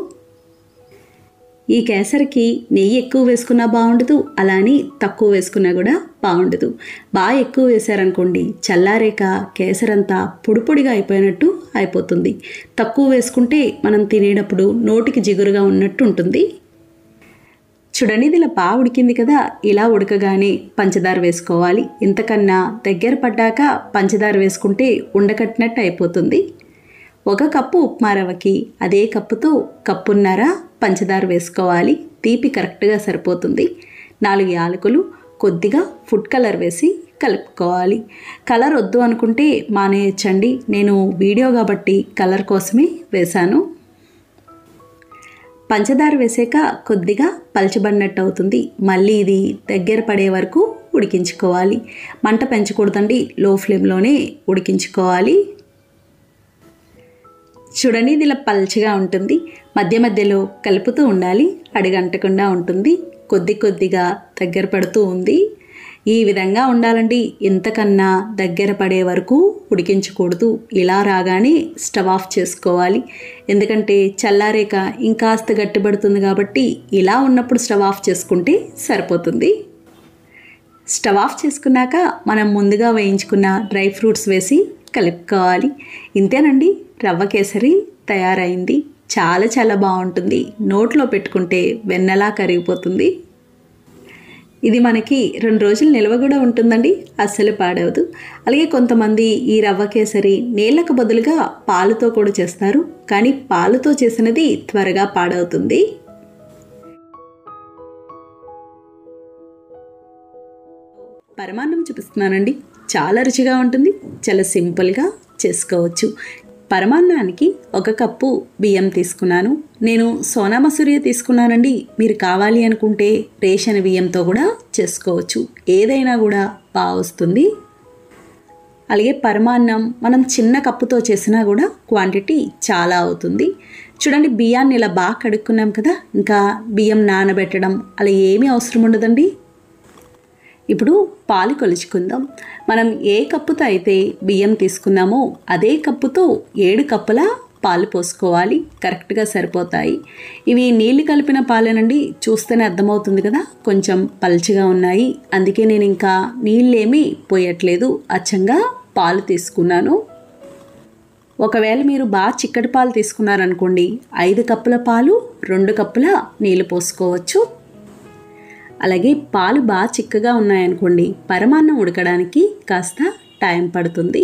ఈ కేసరికి నెయ్యి ఎక్కువ వేసుకున్నా బాగుండదు, అలా అని తక్కువ వేసుకున్నా కూడా బాగుండదు. బాగా ఎక్కువ వేసారనుకోండి, చల్లారేక కేసరంతా పొడి పొడిగా అయిపోయినట్టు అయిపోతుంది. తక్కువ వేసుకుంటే మనం తినేటప్పుడు నోటికి జిగురుగా ఉన్నట్టు ఉంటుంది. చూడండి, ఇది ఇలా బాగా ఉడికింది కదా, ఇలా ఉడకగానే పంచదార వేసుకోవాలి. ఇంతకన్నా దగ్గర పడ్డాక పంచదార వేసుకుంటే ఉండకట్టినట్టు అయిపోతుంది. 1 కప్పు ఉప్మా రవ్వకి అదే కప్పుతో 1.5 కప్పు పంచదార వేసుకోవాలి. తీపి కరెక్ట్గా సరిపోతుంది. 4 యాలకులు, కొద్దిగా ఫుడ్ కలర్ వేసి కలుపుకోవాలి. కలర్ వద్దు అనుకుంటే మానేయచ్చండి. నేను వీడియో కాబట్టి కలర్ కోసమే వేశాను. పంచదార వేసాక కొద్దిగా పలచబడినట్టు అవుతుంది. మళ్ళీ ఇది దగ్గర పడే వరకు ఉడికించుకోవాలి. మంట పెంచకూడదండి, లో ఫ్లేమ్లోనే ఉడికించుకోవాలి. చూడండి, ఇది ఇలా పల్చగా ఉంటుంది. మధ్య మధ్యలో కలుపుతూ ఉండాలి, అడుగంటకుండా ఉంటుంది. కొద్దిగా దగ్గర పడుతూ ఉంది. ఈ విధంగా ఉండాలండి. ఇంతకన్నా దగ్గర పడే వరకు ఉడికించకూడదు. ఇలా రాగానే స్టవ్ ఆఫ్ చేసుకోవాలి. ఎందుకంటే చల్లారేక ఇంకాస్త గట్టిపడుతుంది కాబట్టి ఇలా ఉన్నప్పుడు స్టవ్ ఆఫ్ చేసుకుంటే సరిపోతుంది. స్టవ్ ఆఫ్ చేసుకున్నాక మనం ముందుగా వేయించుకున్న డ్రై ఫ్రూట్స్ వేసి కలుపుకోవాలి. ఇంతేనండి, రవ్వ కేసరి తయారైంది. చాలా చాలా బాగుంటుంది. నోట్లో పెట్టుకుంటే వెన్నలా కరిగిపోతుంది. ఇది మనకి 2 రోజులు నిల్వ కూడా ఉంటుందండి, అస్సలు పాడవదు. అలాగే కొంతమంది ఈ రవ్వ కేసరి నీళ్ళకు బదులుగా పాలుతో కూడా చేస్తారు, కానీ పాలుతో చేసినది త్వరగా పాడవుతుంది. పరమాన్నం చూపిస్తున్నానండి. చాలా రుచిగా ఉంటుంది. చాలా సింపుల్గా చేసుకోవచ్చు. పరమాన్నానికి 1 కప్పు బియ్యం తీసుకున్నాను. నేను సోనా మసూరియా తీసుకున్నానండి. మీరు కావాలి అనుకుంటే రేషన్ బియ్యంతో కూడా చేసుకోవచ్చు. ఏదైనా కూడా బాగా వస్తుంది. అలాగే పరమాన్నం మనం చిన్న కప్పుతో చేసినా కూడా క్వాంటిటీ చాలా అవుతుంది. చూడండి, బియ్యాన్ని ఇలా బాగా కడుక్కున్నాం కదా, ఇంకా బియ్యం నానబెట్టడం అలా ఏమీ అవసరం ఉండదండి. ఇప్పుడు పాలు కొలుచుకుందాం. మనం ఏ కప్పుతో అయితే బియ్యం తీసుకున్నామో అదే కప్పుతో 7 కప్పుల పాలు పోసుకోవాలి. కరెక్ట్గా సరిపోతాయి. ఇవి నీళ్ళు కలిపిన పాలేనండి. చూస్తేనే అర్థమవుతుంది కదా, కొంచెం పల్చగా ఉన్నాయి. అందుకే నేను ఇంకా నీళ్ళేమీ పోయట్లేదు, అచ్చంగా పాలు తీసుకున్నాను. ఒకవేళ మీరు బాగా చిక్కటి పాలు తీసుకున్నారనుకోండి, 5 కప్పుల పాలు 2 కప్పుల నీళ్ళు పోసుకోవచ్చు. అలాగే పాలు బాగా చిక్కగా ఉన్నాయనుకోండి, పరమాన్నం ఉడకడానికి కాస్త టైం పడుతుంది.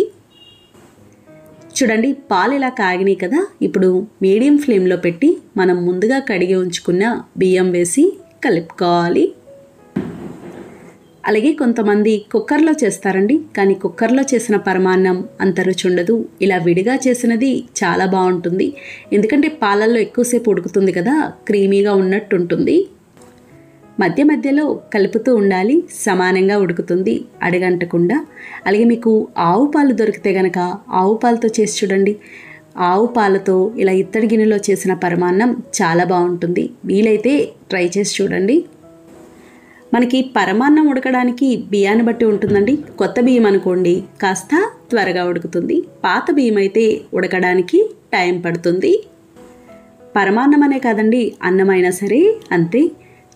చూడండి, పాలు ఇలా కాగినాయి కదా, ఇప్పుడు మీడియం ఫ్లేమ్లో పెట్టి మనం ముందుగా కడిగి ఉంచుకున్న బియ్యం వేసి కలుపుకోవాలి. అలాగే కొంతమంది కుక్కర్లో చేస్తారండి, కానీ కుక్కర్లో చేసిన పరమాన్నం అంత రుచి ఉండదు. ఇలా విడిగా చేసినది చాలా బాగుంటుంది. ఎందుకంటే పాలల్లో ఎక్కువసేపు ఉడుకుతుంది కదా, క్రీమీగా ఉన్నట్టు ఉంటుంది. మధ్య మధ్యలో కలుపుతూ ఉండాలి, సమానంగా ఉడుకుతుంది అడగంటకుండా. అలాగే మీకు ఆవు పాలు దొరికితే గనక ఆవు పాలతో చేసి చూడండి. ఆవు పాలతో ఇలా ఇత్తడి గిన్నెలో చేసిన పరమాన్నం చాలా బాగుంటుంది. వీలైతే ట్రై చేసి చూడండి. మనకి పరమాన్నం ఉడకడానికి బియ్యాన్ని బట్టి ఉంటుందండి. కొత్త బియ్యం అనుకోండి కాస్త త్వరగా ఉడుకుతుంది, పాత బియ్యం అయితే ఉడకడానికి టైం పడుతుంది. పరమాన్నం అనే కాదండి, అన్నమైనా సరే అంతే.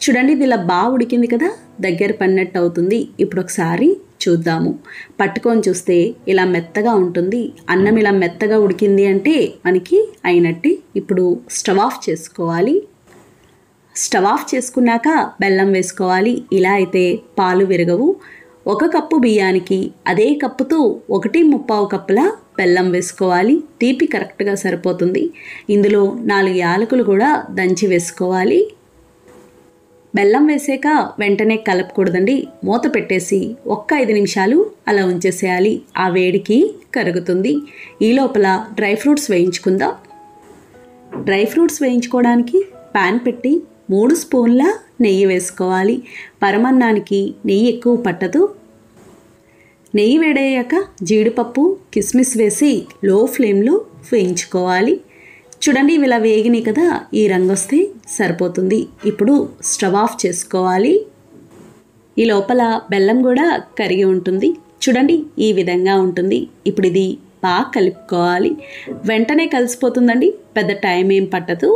చూడండి, ఇది ఇలా బాగా ఉడికింది కదా, దగ్గర పడినట్టు అవుతుంది. ఇప్పుడు ఒకసారి చూద్దాము. పట్టుకొని చూస్తే ఇలా మెత్తగా ఉంటుంది. అన్నం ఇలా మెత్తగా ఉడికింది అంటే మనకి అయినట్టే. ఇప్పుడు స్టవ్ ఆఫ్ చేసుకోవాలి. స్టవ్ ఆఫ్ చేసుకున్నాక బెల్లం వేసుకోవాలి. ఇలా అయితే పాలు విరగవు. 1 కప్పు బియ్యానికి అదే కప్పుతో 1.25 కప్పుల బెల్లం వేసుకోవాలి. తీపి కరెక్ట్గా సరిపోతుంది. ఇందులో 4 యాలకులు కూడా దంచి వేసుకోవాలి. బెల్లం వేసాక వెంటనే కలపకూడదండి, మూత పెట్టేసి 5 నిమిషాలు అలా ఉంచేసేయాలి. ఆ వేడికి కరుగుతుంది. ఈ లోపల డ్రై ఫ్రూట్స్ వేయించుకుందాం. డ్రై ఫ్రూట్స్ వేయించుకోవడానికి పాన్ పెట్టి 3 స్పూన్ల నెయ్యి వేసుకోవాలి. పరమాన్నానికి నెయ్యి ఎక్కువ పట్టదు. నెయ్యి వేడయ్యాక జీడిపప్పు, కిస్మిస్ వేసి లో ఫ్లేమ్లో వేయించుకోవాలి. చూడండి, ఇలా వేగినాయి కదా, ఈ రంగు వస్తే సరిపోతుంది. ఇప్పుడు స్టవ్ ఆఫ్ చేసుకోవాలి. ఈ లోపల బెల్లం కూడా కరిగి ఉంటుంది. చూడండి, ఈ విధంగా ఉంటుంది. ఇప్పుడు ఇది బాగా కలుపుకోవాలి. వెంటనే కలిసిపోతుందండి, పెద్ద టైం ఏం పట్టదు.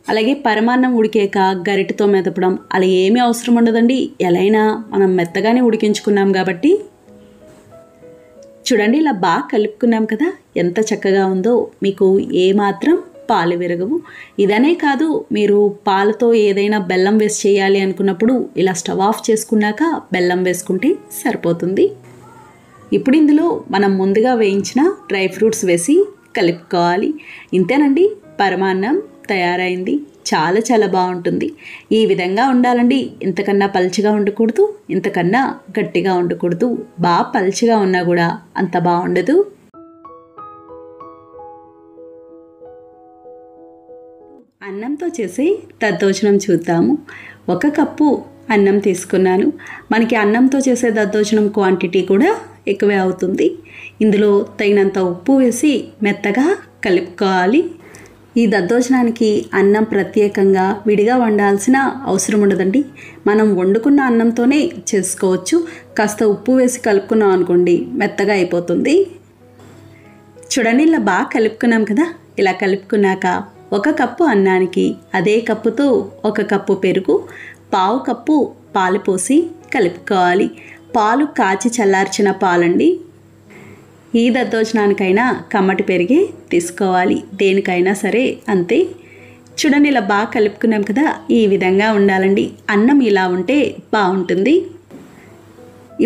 అలాగే పరమాన్నం ఉడికాక గరిటెతో మెదపడం అలా ఏమీ అవసరం ఉండదండి. ఎలా అయినా మనం మెత్తగానే ఉడికించుకున్నాం కాబట్టి. చూడండి, ఇలా బాగా కలుపుకున్నాం కదా, ఎంత చక్కగా ఉందో. మీకు ఏమాత్రం పాలు విరగవు. ఇదనే కాదు, మీరు పాలతో ఏదైనా బెల్లం వేసి చేయాలి అనుకున్నప్పుడు ఇలా స్టవ్ ఆఫ్ చేసుకున్నాక బెల్లం వేసుకుంటే సరిపోతుంది. ఇప్పుడు ఇందులో మనం ముందుగా వేయించిన డ్రై ఫ్రూట్స్ వేసి కలుపుకోవాలి. ఇంతేనండి, పరమాన్నం తయారైంది. చాలా చాలా బాగుంటుంది. ఈ విధంగా ఉండాలండి. ఇంతకన్నా పల్చగా ఉండకూడదు, ఇంతకన్నా గట్టిగా ఉండకూడదు. బాగా పల్చగా ఉన్నా కూడా అంత బాగుండదు. అన్నంతో చేసే దద్దోజనం చూద్దాము. 1 కప్పు అన్నం తీసుకున్నాను. మనకి అన్నంతో చేసే దద్దోజనం క్వాంటిటీ కూడా ఎక్కువే అవుతుంది. ఇందులో తగినంత ఉప్పు వేసి మెత్తగా కలుపుకోవాలి. ఈ దద్దోజనానికి అన్నం ప్రత్యేకంగా విడిగా వండాల్సిన అవసరం ఉండదండి. మనం వండుకున్న అన్నంతోనే చేసుకోవచ్చు. కాస్త ఉప్పు వేసి కలుపుకున్నాం అనుకోండి, మెత్తగా అయిపోతుంది. చూడండి, ఇలా బాగా కలుపుకున్నాం కదా. ఇలా కలుపుకున్నాక 1 కప్పు అన్నానికి అదే కప్పుతో 1 కప్పు పెరుగు, 1/2 కప్పు పాలు పోసి కలుపుకోవాలి. పాలు కాచి చల్లార్చిన పాలండి. ఈ దద్దోజనానికైనా కమ్మటి పెరిగే తీసుకోవాలి, దేనికైనా సరే అంతే. చూడండి, ఇలా బాగా కలుపుకున్నాం కదా, ఈ విధంగా ఉండాలండి. అన్నం ఇలా ఉంటే బాగుంటుంది.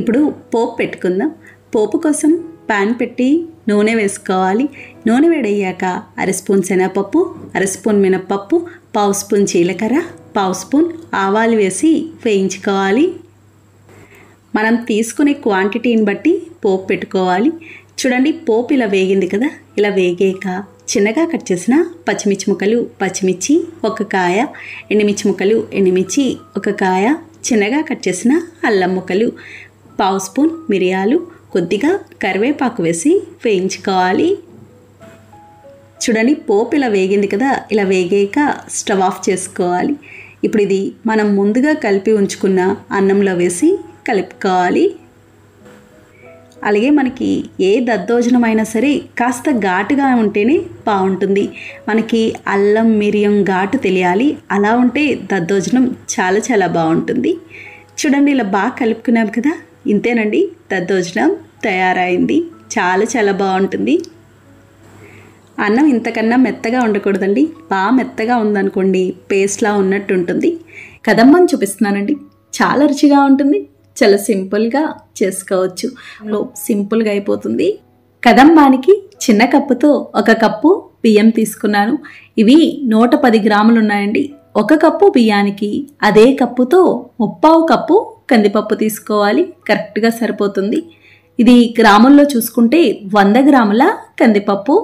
ఇప్పుడు పోపు పెట్టుకుందాం. పోపు కోసం పాన్ పెట్టి నూనె వేసుకోవాలి. నూనె వేడయ్యాక 1/2 స్పూన్ శనగపప్పు, 1/2 స్పూన్ మినప్పప్పు, 1/2 స్పూన్ జీలకర్ర, 1/2 స్పూన్ ఆవాలు వేసి వేయించుకోవాలి. మనం తీసుకునే క్వాంటిటీని బట్టి పోపు పెట్టుకోవాలి. చూడండి, పోపు ఇలా వేగింది కదా. ఇలా వేగాక చిన్నగా కట్ చేసిన పచ్చిమిర్చి ముక్కలు, పచ్చిమిర్చి 1 కాయ, ఎండుమిర్చి ముక్కలు, ఎండుమిర్చి 1 కాయ, చిన్నగా కట్ చేసిన అల్లం ముక్కలు, 1/2 స్పూన్ మిరియాలు, కొద్దిగా కరివేపాకు వేసి వేయించుకోవాలి. చూడండి, పోపు ఇలా వేగింది కదా. ఇలా వేగాక స్టవ్ ఆఫ్ చేసుకోవాలి. ఇప్పుడు ఇది మనం ముందుగా కలిపి ఉంచుకున్న అన్నంలో వేసి కలుపుకోవాలి. అలాగే మనకి ఏ దద్దోజనం అయినా సరే కాస్త ఘాటుగా ఉంటేనే బాగుంటుంది. మనకి అల్లం మిరియం ఘాటు తెలియాలి, అలా ఉంటే దద్దోజనం చాలా చాలా బాగుంటుంది. చూడండి, ఇలా బాగా కలుపుకున్నాం కదా. ఇంతేనండి, దద్దోజనం తయారైంది. చాలా చాలా బాగుంటుంది. అన్నం ఇంతకన్నా మెత్తగా ఉండకూడదండి. బాగా మెత్తగా ఉందనుకోండి, పేస్ట్లా ఉన్నట్టు ఉంటుంది. కదమ్మని చూపిస్తున్నానండి, చాలా రుచిగా ఉంటుంది. చాలా సింపుల్గా చేసుకోవచ్చు, సింపుల్గా అయిపోతుంది. కదంబానికి చిన్న కప్పుతో 1 కప్పు బియ్యం తీసుకున్నాను. ఇవి 110 గ్రాములు ఉన్నాయండి. 1 కప్పు బియ్యానికి అదే కప్పుతో 1/2 కప్పు కందిపప్పు తీసుకోవాలి, కరెక్ట్గా సరిపోతుంది. ఇది గ్రాముల్లో చూసుకుంటే 100 గ్రాముల కందిపప్పు.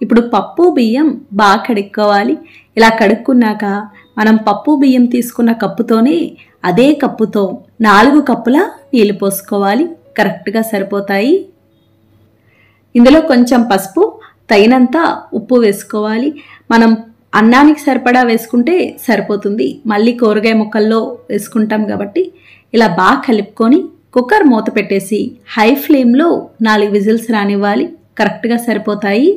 ఇప్పుడు పప్పు బియ్యం బాగా కడుక్కోవాలి. ఇలా కడుక్కున్నాక మనం పప్పు బియ్యం తీసుకున్న కప్పుతోనే అదే కప్పుతో 4 కప్పుల నీళ్లు పోసుకోవాలి, కరెక్ట్గా సరిపోతాయి. ఇందులో కొంచెం పసుపు, తగినంత ఉప్పు వేసుకోవాలి. మనం అన్నానికి సరిపడా వేసుకుంటే సరిపోతుంది, మళ్ళీ కూరగాయ ముక్కల్లో వేసుకుంటాం కాబట్టి. ఇలా బాగా కలుపుకొని కుక్కర్ మూత పెట్టేసి హై ఫ్లేమ్లో 4 విజిల్స్ రానివ్వాలి, కరెక్ట్గా సరిపోతాయి.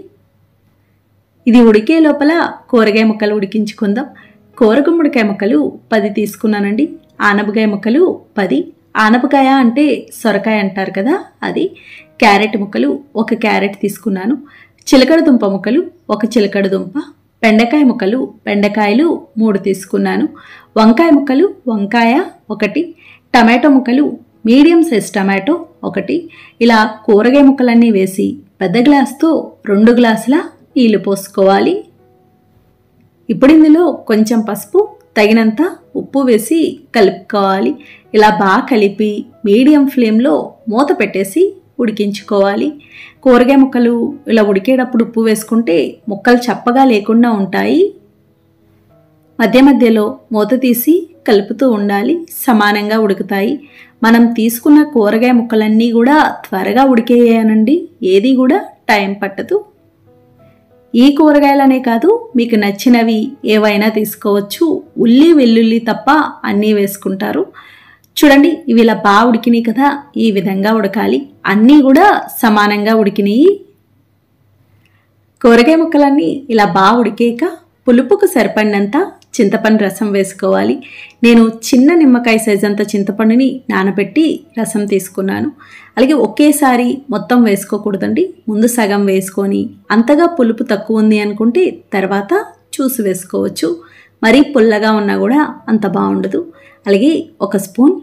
ఇది ఉడికే లోపల కూరగాయ ముక్కలు ఉడికించుకుందాం. కూరగుమ్మడికాయ ముక్కలు 10 తీసుకున్నానండి, ఆనపకాయ ముక్కలు 10. ఆనపకాయ అంటే సొరకాయ అంటారు కదా అది. క్యారెట్ ముక్కలు 1 క్యారెట్ తీసుకున్నాను. చిలకడ దుంప ముక్కలు 1 చిలకడ దుంప. బెండకాయ ముక్కలు బెండకాయలు 3 తీసుకున్నాను. వంకాయ ముక్కలు వంకాయ 1. టమాటో ముక్కలు మీడియం సైజ్ టమాటో 1. ఇలా కూరగాయ ముక్కలన్నీ వేసి పెద్ద గ్లాస్తో 2 గ్లాసుల నీళ్లు పోసుకోవాలి. ఇప్పుడు ఇందులో కొంచెం పసుపు, తగినంత ఉప్పు వేసి కలుపుకోవాలి. ఇలా బాగా కలిపి మీడియం ఫ్లేమ్లో మూత పెట్టేసి ఉడికించుకోవాలి. కూరగాయ ముక్కలు ఇలా ఉడికేటప్పుడు ఉప్పు వేసుకుంటే ముక్కలు చప్పగా లేకుండా ఉంటాయి. మధ్య మధ్యలో మూత తీసి కలుపుతూ ఉండాలి, సమానంగా ఉడుకుతాయి. మనం తీసుకున్న కూరగాయ ముక్కలన్నీ కూడా త్వరగా ఉడికేయానండి, ఏది కూడా టైం పట్టదు. ఈ కూరగాయలనే కాదు, మీకు నచ్చినవి ఏవైనా తీసుకోవచ్చు. ఉల్లి వెల్లుల్లి తప్ప అన్నీ వేసుకుంటారు. చూడండి, ఇవి ఇలా బాగా ఉడికినాయి కదా, ఈ విధంగా ఉడకాలి. అన్నీ కూడా సమానంగా ఉడికినాయి. కూరగాయ ముక్కలన్నీ ఇలా బాగా ఉడికేక పులుపుకు సరిపడినంత చింతపండు రసం వేసుకోవాలి. నేను చిన్న నిమ్మకాయ సైజ్ అంత చింతపండుని నానబెట్టి రసం తీసుకున్నాను. అలాగే ఒకేసారి మొత్తం వేసుకోకూడదండి, ముందు సగం వేసుకొని అంతగా పులుపు తక్కువ ఉంది అనుకుంటే తర్వాత చూసి వేసుకోవచ్చు. మరీ పుల్లగా ఉన్నా కూడా అంత బాగుండదు. అలాగే 1 స్పూన్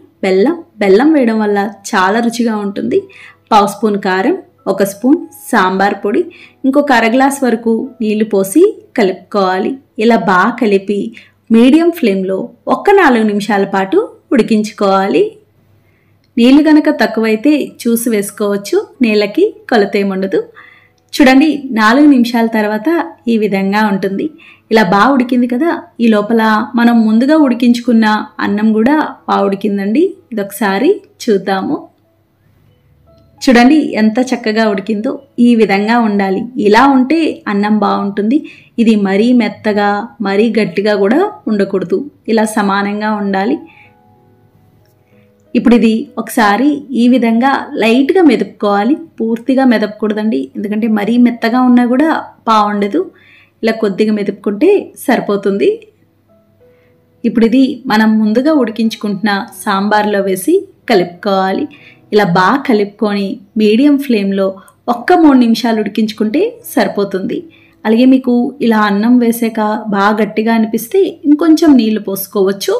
బెల్లం వేయడం వల్ల చాలా రుచిగా ఉంటుంది. 1/2 స్పూన్ కారం, 1 స్పూన్ సాంబార్ పొడి, ఇంకొక అర గ్లాస్ వరకు నీళ్లు పోసి కలుపుకోవాలి. ఇలా బాగా కలిపి మీడియం ఫ్లేమ్లో 4 నిమిషాల పాటు ఉడికించుకోవాలి. నీళ్లు గనక తక్కువైతే చూసి వేసుకోవచ్చు, నీళ్ళకి కొలతేముండదు. చూడండి, 4 నిమిషాల తర్వాత ఈ విధంగా ఉంటుంది. ఇలా బాగా ఉడికింది కదా, ఈ లోపల మనం ముందుగా ఉడికించుకున్న అన్నం కూడా బాగా ఉడికిందండి. ఇదొకసారి చూద్దాము. చూడండి ఎంత చక్కగా ఉడికిందో. ఈ విధంగా ఉండాలి, ఇలా ఉంటే అన్నం బాగుంటుంది. ఇది మరీ మెత్తగా మరీ గట్టిగా కూడా ఉండకూడదు, ఇలా సమానంగా ఉండాలి. ఇప్పుడు ఇది ఒకసారి ఈ విధంగా లైట్గా మెదుపుకోవాలి, పూర్తిగా మెదపకూడదండి, ఎందుకంటే మరీ మెత్తగా ఉన్నా కూడా బాగుండదు. ఇలా కొద్దిగా మెదుపుకుంటే సరిపోతుంది. ఇప్పుడు ఇది మనం ముందుగా ఉడికించుకుంటున్న సాంబార్లో వేసి కలుపుకోవాలి. ఇలా బాగా కలుపుకొని మీడియం ఫ్లేమ్లో 3 నిమిషాలు ఉడికించుకుంటే సరిపోతుంది. అలాగే మీకు ఇలా అన్నం వేసాక బాగా గట్టిగా అనిపిస్తే ఇంకొంచెం నీళ్లు పోసుకోవచ్చు.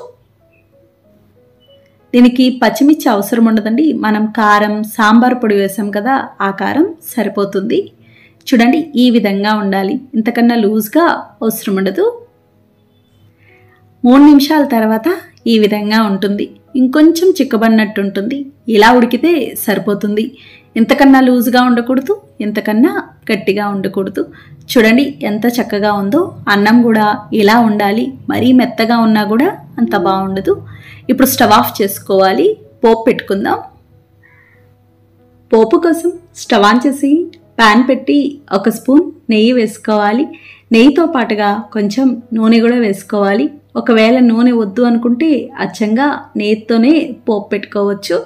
దీనికి పచ్చిమిర్చి అవసరం ఉండదండి, మనం కారం సాంబార్ పొడి వేసాం కదా, ఆ కారం సరిపోతుంది. చూడండి, ఈ విధంగా ఉండాలి, ఇంతకన్నా లూజ్గా అవసరం ఉండదు. 3 నిమిషాల తర్వాత ఈ విధంగా ఉంటుంది, ఇంకొంచెం చిక్కబడినట్టు ఉంటుంది. ఇలా ఉడికితే సరిపోతుంది, ఇంతకన్నా లూజ్గా ఉండకూడదు, ఇంతకన్నా గట్టిగా ఉండకూడదు. చూడండి ఎంత చక్కగా ఉందో. అన్నం కూడా ఇలా ఉండాలి, మరీ మెత్తగా ఉన్నా కూడా అంత బాగుండదు. ఇప్పుడు స్టవ్ ఆఫ్ చేసుకోవాలి, పోపు పెట్టుకుందాం. పోపు కోసం స్టవ్ ఆన్ చేసి ప్యాన్ పెట్టి 1 స్పూన్ నెయ్యి వేసుకోవాలి. నెయ్యితో పాటుగా కొంచెం నూనె కూడా వేసుకోవాలి. ఒకవేళ నూనె వద్దు అనుకుంటే అచ్చంగా నెయ్యితోనే పోపు పెట్టుకోవచ్చు.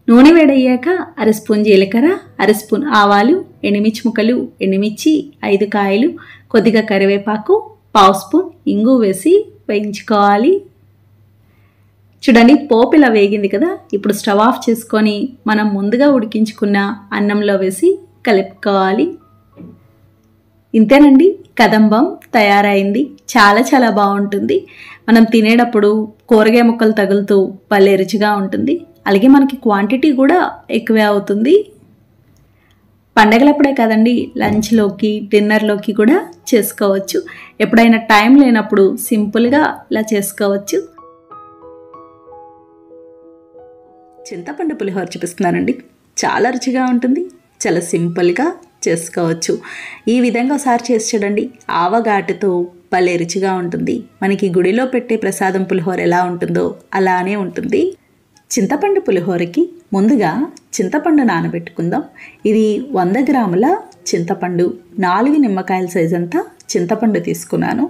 నూనె వేడయ్యాక 1/2 స్పూన్ జీలకర్ర, 1/2 స్పూన్ ఆవాలు, ఎండుమిర్చి ముక్కలు, ఎండుమిర్చి 5 కాయలు, కొద్దిగా కరివేపాకు, 1/2 స్పూన్ ఇంగు వేసి వేయించుకోవాలి. చూడండి, పోపు ఇలా వేగింది కదా, ఇప్పుడు స్టవ్ ఆఫ్ చేసుకొని మనం ముందుగా ఉడికించుకున్న అన్నంలో వేసి కలుపుకోవాలి. ఇంతేనండి, కదంబం తయారైంది. చాలా చాలా బాగుంటుంది. మనం తినేటప్పుడు కూరగాయ ముక్కలు తగులుతూ భలే రుచిగా ఉంటుంది. అలాగే మనకి క్వాంటిటీ కూడా ఎక్కువే అవుతుంది. పండగలప్పుడే కాదండి, లంచ్లోకి డిన్నర్లోకి కూడా చేసుకోవచ్చు. ఎప్పుడైనా టైం లేనప్పుడు సింపుల్గా ఇలా చేసుకోవచ్చు. చింతపండు పులిహోర చూపిస్తున్నానండి. చాలా రుచిగా ఉంటుంది, చాలా సింపుల్గా చేసుకోవచ్చు. ఈ విధంగా ఒకసారి చేసి చూడండి. ఆవగాటుతో భలే రుచిగా ఉంటుంది. మనకి గుడిలో పెట్టే ప్రసాదం పులిహోర ఎలా ఉంటుందో అలానే ఉంటుంది. చింతపండు పులిహోరకి ముందుగా చింతపండు నానబెట్టుకుందాం. ఇది 100 గ్రాముల చింతపండు, 4 నిమ్మకాయల సైజ్ అంతా చింతపండు తీసుకున్నాను.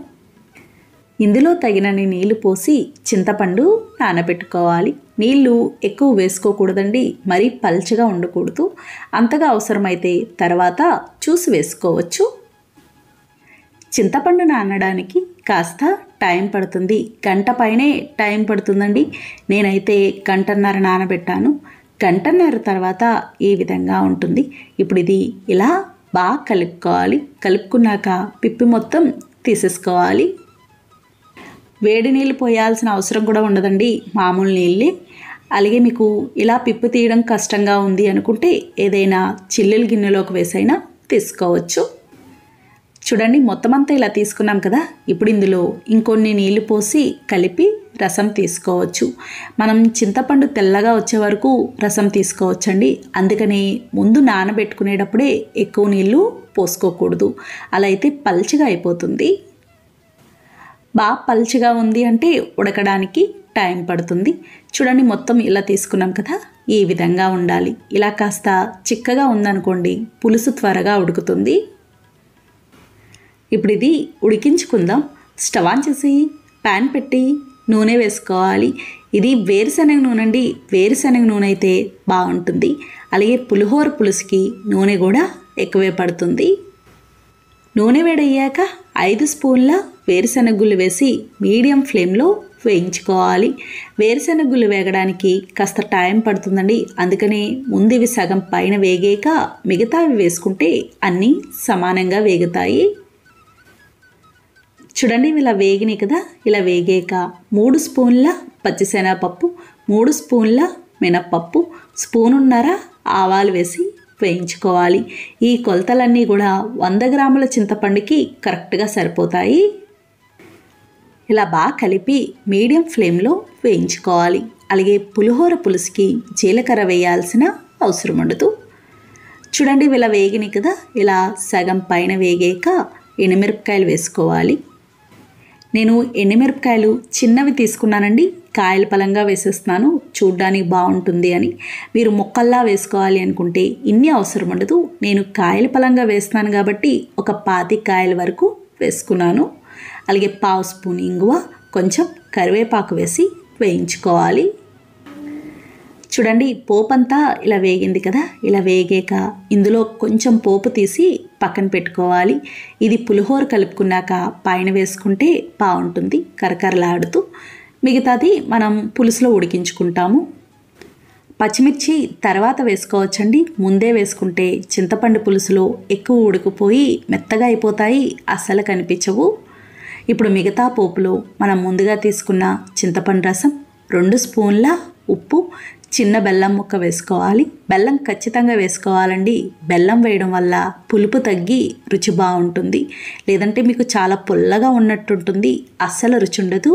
ఇందులో తగినన్ని నీళ్లు పోసి చింతపండు నానబెట్టుకోవాలి. నీళ్లు ఎక్కువ వేసుకోకూడదండి, మరీ పల్చగా ఉండకూడదు. అంతగా అవసరమైతే తర్వాత చూసి వేసుకోవచ్చు. చింతపండు నానడానికి కాస్త టైం పడుతుంది, గంట పైనే టైం పడుతుందండి. నేనైతే గంటన్నర నానబెట్టాను. గంటన్నర తర్వాత ఈ విధంగా ఉంటుంది. ఇప్పుడు ఇది ఇలా బాగా కలుపుకోవాలి. కలుపుకున్నాక పిప్పి మొత్తం తీసేసుకోవాలి. వేడి నీళ్ళు పోయాల్సిన అవసరం కూడా ఉండదండి, మామూలు నీళ్ళే. అలాగే మీకు ఇలా పిప్పి తీయడం కష్టంగా ఉంది అనుకుంటే ఏదైనా చిల్లుల గిన్నెలోకి వేసైనా తీసుకోవచ్చు. చూడండి, మొత్తం అంతా ఇలా తీసుకున్నాం కదా. ఇప్పుడు ఇందులో ఇంకొన్ని నీళ్లు పోసి కలిపి రసం తీసుకోవచ్చు. మనం చింతపండు తెల్లగా వచ్చే వరకు రసం తీసుకోవచ్చండి. అందుకని ముందు నానబెట్టుకునేటప్పుడే ఎక్కువ నీళ్లు పోసుకోకూడదు, అలా అయితే పల్చగా అయిపోతుంది. బాగా పల్చగా ఉంది అంటే ఉడకడానికి టైం పడుతుంది. చూడండి, మొత్తం ఇలా తీసుకున్నాం కదా, ఈ విధంగా ఉండాలి. ఇలా కాస్త చిక్కగా ఉందనుకోండి, పులుసు త్వరగా ఉడుకుతుంది. ఇప్పుడు ఇది ఉడికించుకుందాం. స్టవ్ ఆన్ చేసి ప్యాన్ పెట్టి నూనె వేసుకోవాలి. ఇది వేరుశనగ నూనె అండి. వేరుశనగ నూనె అయితే బాగుంటుంది. అలాగే పులిహోర పులుసుకి నూనె కూడా ఎక్కువే పడుతుంది. నూనె వేడయ్యాక 5 స్పూన్ల వేరుశనగ గుళ్ళు వేసి మీడియం ఫ్లేమ్లో వేయించుకోవాలి. వేరుశనగ గుళ్ళు వేగడానికి కాస్త టైం పడుతుందండి. అందుకని ముందు ఇవి సగం పైన వేగాక మిగతావి వేసుకుంటే అన్నీ సమానంగా వేగుతాయి. చూడండి, ఇలా వేగినాయి కదా. ఇలా వేగాక 3 స్పూన్ల పచ్చిశనగపప్పు, 3 స్పూన్ల మినప్పప్పు, స్పూనున్నర ఆవాలు వేసి వేయించుకోవాలి. ఈ కొలతలన్నీ కూడా 100 గ్రాముల చింతపండుకి కరెక్ట్గా సరిపోతాయి. ఇలా బాగా కలిపి మీడియం ఫ్లేమ్లో వేయించుకోవాలి. అలాగే పులిహోర పులుసుకి జీలకర్ర వేయాల్సిన అవసరం ఉండదు. చూడండి, ఇలా వేగినాయి కదా. ఇలా సగం పైన వేగాక ఎండుమిరపకాయలు వేసుకోవాలి. నేను ఎండుమిరపకాయలు చిన్నవి తీసుకున్నానండి. కాయల పలంగా వేసేస్తున్నాను, చూడ్డానికి బాగుంటుంది అని. మీరు ముక్కల్లా వేసుకోవాలి అనుకుంటే ఇన్ని అవసరం ఉండదు. నేను కాయల పలంగా వేస్తున్నాను కాబట్టి ఒక 25 కాయల వరకు వేసుకున్నాను. అలాగే 1/2 స్పూన్ ఇంగువ, కొంచెం కరివేపాకు వేసి వేయించుకోవాలి. చూడండి, పోపు అంతా ఇలా వేగింది కదా. ఇలా వేగాక ఇందులో కొంచెం పోపు తీసి పక్కన పెట్టుకోవాలి. ఇది పులిహోర కలుపుకున్నాక పైన వేసుకుంటే బాగుంటుంది, కరకరలాడుతూ. మిగతాది మనం పులుసులో ఉడికించుకుంటాము. పచ్చిమిర్చి తర్వాత వేసుకోవచ్చండి. ముందే వేసుకుంటే చింతపండు పులుసులో ఎక్కువ ఉడికిపోయి మెత్తగా అయిపోతాయి, అస్సలు కనిపించవు. ఇప్పుడు మిగతా పోపులో మనం ముందుగా తీసుకున్న చింతపండు రసం, 2 స్పూన్ల ఉప్పు, చిన్న బెల్లం ముక్క వేసుకోవాలి. బెల్లం ఖచ్చితంగా వేసుకోవాలండి. బెల్లం వేయడం వల్ల పులుపు తగ్గి రుచి బాగుంటుంది. లేదంటే మీకు చాలా పుల్లగా ఉన్నట్టుంటుంది, అస్సలు రుచి ఉండదు.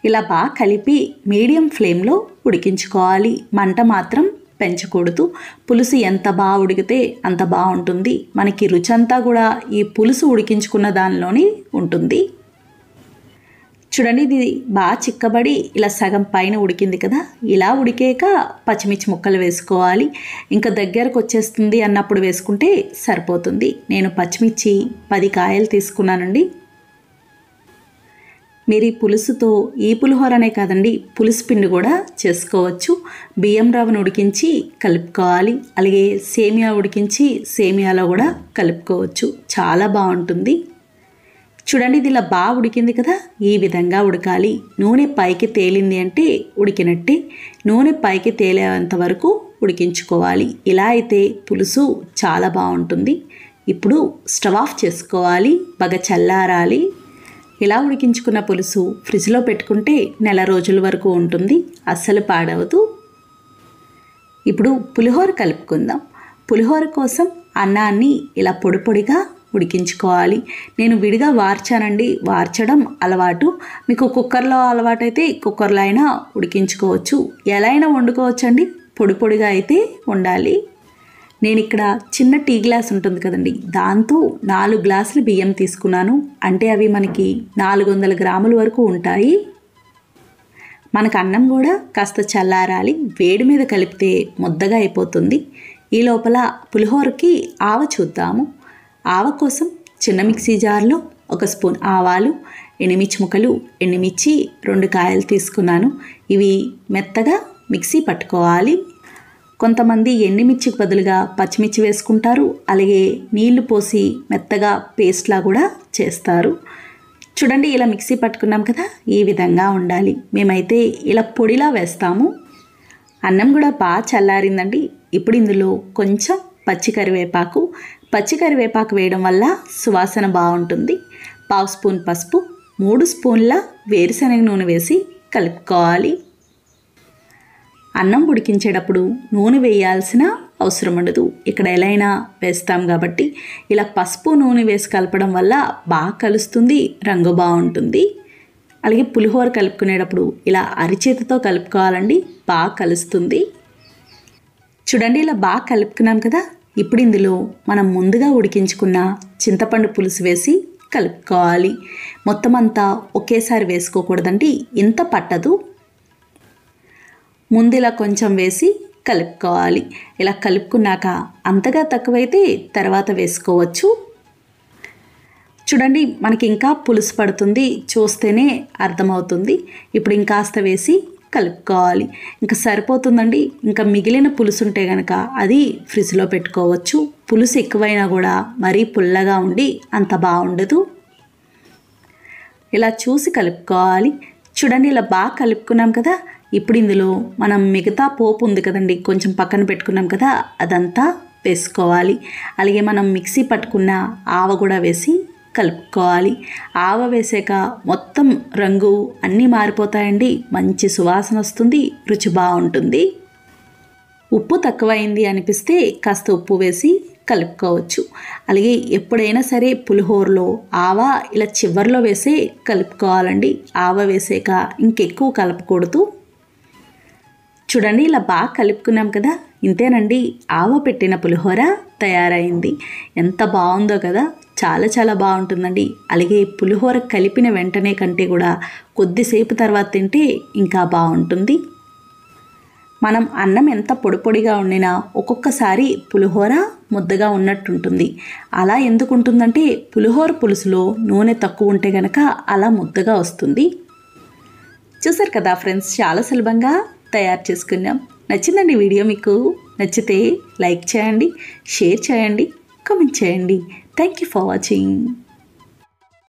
ఇలా బాగా కలిపి మీడియం ఫ్లేమ్లో ఉడికించుకోవాలి. మంట మాత్రం పెంచకూడదు. పులుసు ఎంత బాగా ఉడికితే అంత బాగుంటుంది. మనకి రుచి అంతా కూడా ఈ పులుసు ఉడికించుకున్న దానిలోనే ఉంటుంది. చూడండి, ఇది బాగా చిక్కబడి ఇలా సగం పైన ఉడికింది కదా. ఇలా ఉడికాక పచ్చిమిర్చి ముక్కలు వేసుకోవాలి. ఇంకా దగ్గరకు వచ్చేస్తుంది అన్నప్పుడు వేసుకుంటే సరిపోతుంది. నేను పచ్చిమిర్చి 10 కాయలు తీసుకున్నానండి. మీరు ఈ పులుసుతో ఈ పులిహోరనే కాదండి, పులుసు పిండి కూడా చేసుకోవచ్చు. బియ్యం రవ్వను ఉడికించి కలుపుకోవాలి. అలాగే సేమియా ఉడికించి సేమియాలో కూడా కలుపుకోవచ్చు, చాలా బాగుంటుంది. చూడండి, ఇది ఇలా బాగా ఉడికింది కదా. ఈ విధంగా ఉడకాలి. నూనె పైకి తేలింది అంటే ఉడికినట్టే. నూనె పైకి తేలేంత వరకు ఉడికించుకోవాలి. ఇలా అయితే పులుసు చాలా బాగుంటుంది. ఇప్పుడు స్టవ్ ఆఫ్ చేసుకోవాలి, బాగా చల్లారాలి. ఇలా ఉడికించుకున్న పులుసు ఫ్రిడ్జ్లో పెట్టుకుంటే నెల రోజుల వరకు ఉంటుంది, అస్సలు పాడవదు. ఇప్పుడు పులిహోర కలుపుకుందాం. పులిహోర కోసం అన్నాన్ని ఇలా పొడి పొడిగా ఉడికించుకోవాలి. నేను విడిగా వార్చానండి, వార్చడం అలవాటు. మీకు కుక్కర్లో అలవాటైతే కుక్కర్లో అయినా ఉడికించుకోవచ్చు, ఎలా అయినా వండుకోవచ్చండి. పొడి పొడిగా అయితే ఉండాలి. నేను ఇక్కడ చిన్న టీ గ్లాస్ ఉంటుంది కదండి, దాంతో 4 గ్లాసుల బియ్యం తీసుకున్నాను. అంటే అవి మనకి 400 గ్రాముల వరకు ఉంటాయి. మనకు అన్నం కూడా కాస్త చల్లారాలి, వేడి మీద కలిపితే ముద్దగా అయిపోతుంది. ఈ లోపల పులిహోరకి ఆవ చూద్దాము. ఆవ కోసం చిన్న మిక్సీ జార్లో 1 స్పూన్ ఆవాలు, ఎండుమిర్చి ముక్కలు, ఎండుమిర్చి 2 కాయలు తీసుకున్నాను. ఇవి మెత్తగా మిక్సీ పట్టుకోవాలి. కొంతమంది ఎండుమిర్చికి బదులుగా పచ్చిమిర్చి వేసుకుంటారు, అలాగే నీళ్లు పోసి మెత్తగా పేస్ట్లా కూడా చేస్తారు. చూడండి, ఇలా మిక్సీ పట్టుకున్నాం కదా, ఈ విధంగా ఉండాలి. మేమైతే ఇలా పొడిలా వేస్తాము. అన్నం కూడా బాగా చల్లారిందండి. ఇప్పుడు ఇందులో కొంచెం పచ్చి కరివేపాకు వేయడం వల్ల సువాసన బాగుంటుంది. 1/2 స్పూన్ పసుపు, 3 స్పూన్ల వేరుశనగ నూనె వేసి కలుపుకోవాలి. అన్నం ఉడికించేటప్పుడు నూనె వేయాల్సిన అవసరం ఉండదు, ఇక్కడ ఎలా అయినా వేస్తాం కాబట్టి. ఇలా పసుపు నూనె వేసి కలపడం వల్ల బాగా కలుస్తుంది, రంగు బాగుంటుంది. అలాగే పులిహోర కలుపుకునేటప్పుడు ఇలా అరిచేతితో కలుపుకోవాలండి, బాగా కలుస్తుంది. చూడండి, ఇలా బాగా కలుపుకున్నాం కదా. ఇప్పుడు ఇందులో మనం ముందుగా ఉడికించుకున్న చింతపండు పులుసు వేసి కలుపుకోవాలి. మొత్తం అంతా ఒకేసారి వేసుకోకూడదండి, ఇంత పట్టదు. ముందు ఇలా కొంచెం వేసి కలుపుకోవాలి. ఇలా కలుపుకున్నాక అంతగా తక్కువైతే తర్వాత వేసుకోవచ్చు. చూడండి, మనకి ఇంకా పులుసు పడుతుంది, చూస్తేనే అర్థమవుతుంది. ఇప్పుడు ఇంకాస్త వేసి కలుపుకోవాలి. ఇంకా సరిపోతుందండి. ఇంకా మిగిలిన పులుసు ఉంటే కనుక అది ఫ్రిడ్జ్లో పెట్టుకోవచ్చు. పులుసు ఎక్కువైనా కూడా మరీ పుల్లగా ఉండి అంత బాగుండదు. ఇలా చూసి కలుపుకోవాలి. చూడండి, ఇలా బాగా కలుపుకున్నాం కదా. ఇప్పుడు ఇందులో మనం మిగతా పోపు ఉంది కదండి, కొంచెం పక్కన పెట్టుకున్నాం కదా, అదంతా వేసుకోవాలి. అలాగే మనం మిక్సీ పట్టుకున్న ఆవ కూడా వేసి కలుపుకోవాలి. ఆవ వేసాక మొత్తం రంగు అన్నీ మారిపోతాయండి, మంచి సువాసన వస్తుంది, రుచి బాగుంటుంది. ఉప్పు తక్కువైంది అనిపిస్తే కాస్త ఉప్పు వేసి కలుపుకోవచ్చు. అలాగే ఎప్పుడైనా సరే పులిహోరలో ఆవ ఇలా చివర్లో వేసే కలుపుకోవాలండి. ఆవ వేసాక ఇంకెక్కువ కలపకూడదు. చూడండి, ఇలా బాగా కలుపుకున్నాం కదా. ఇంతేనండి, ఆవ పెట్టిన పులిహోర తయారైంది. ఎంత బాగుందో కదా, చాలా చాలా బాగుంటుందండి. అలాగే పులిహోర కలిపిన వెంటనే కంటే కూడా కొద్దిసేపు తర్వాత తింటే ఇంకా బాగుంటుంది. మనం అన్నం ఎంత పొడి పొడిగా వండినా ఒక్కొక్కసారి పులిహోర ముద్దగా ఉన్నట్టుంటుంది. అలా ఎందుకు ఉంటుందంటే పులిహోర పులుసులో నూనె తక్కువ ఉంటే కనుక అలా ముద్దగా వస్తుంది. చూసారు కదా ఫ్రెండ్స్, చాలా సులభంగా తయారు చేసుకున్నాం. నచ్చిందండి వీడియో? మీకు నచ్చితే లైక్ చేయండి, షేర్ చేయండి, కామెంట్ చేయండి. Thank you for watching.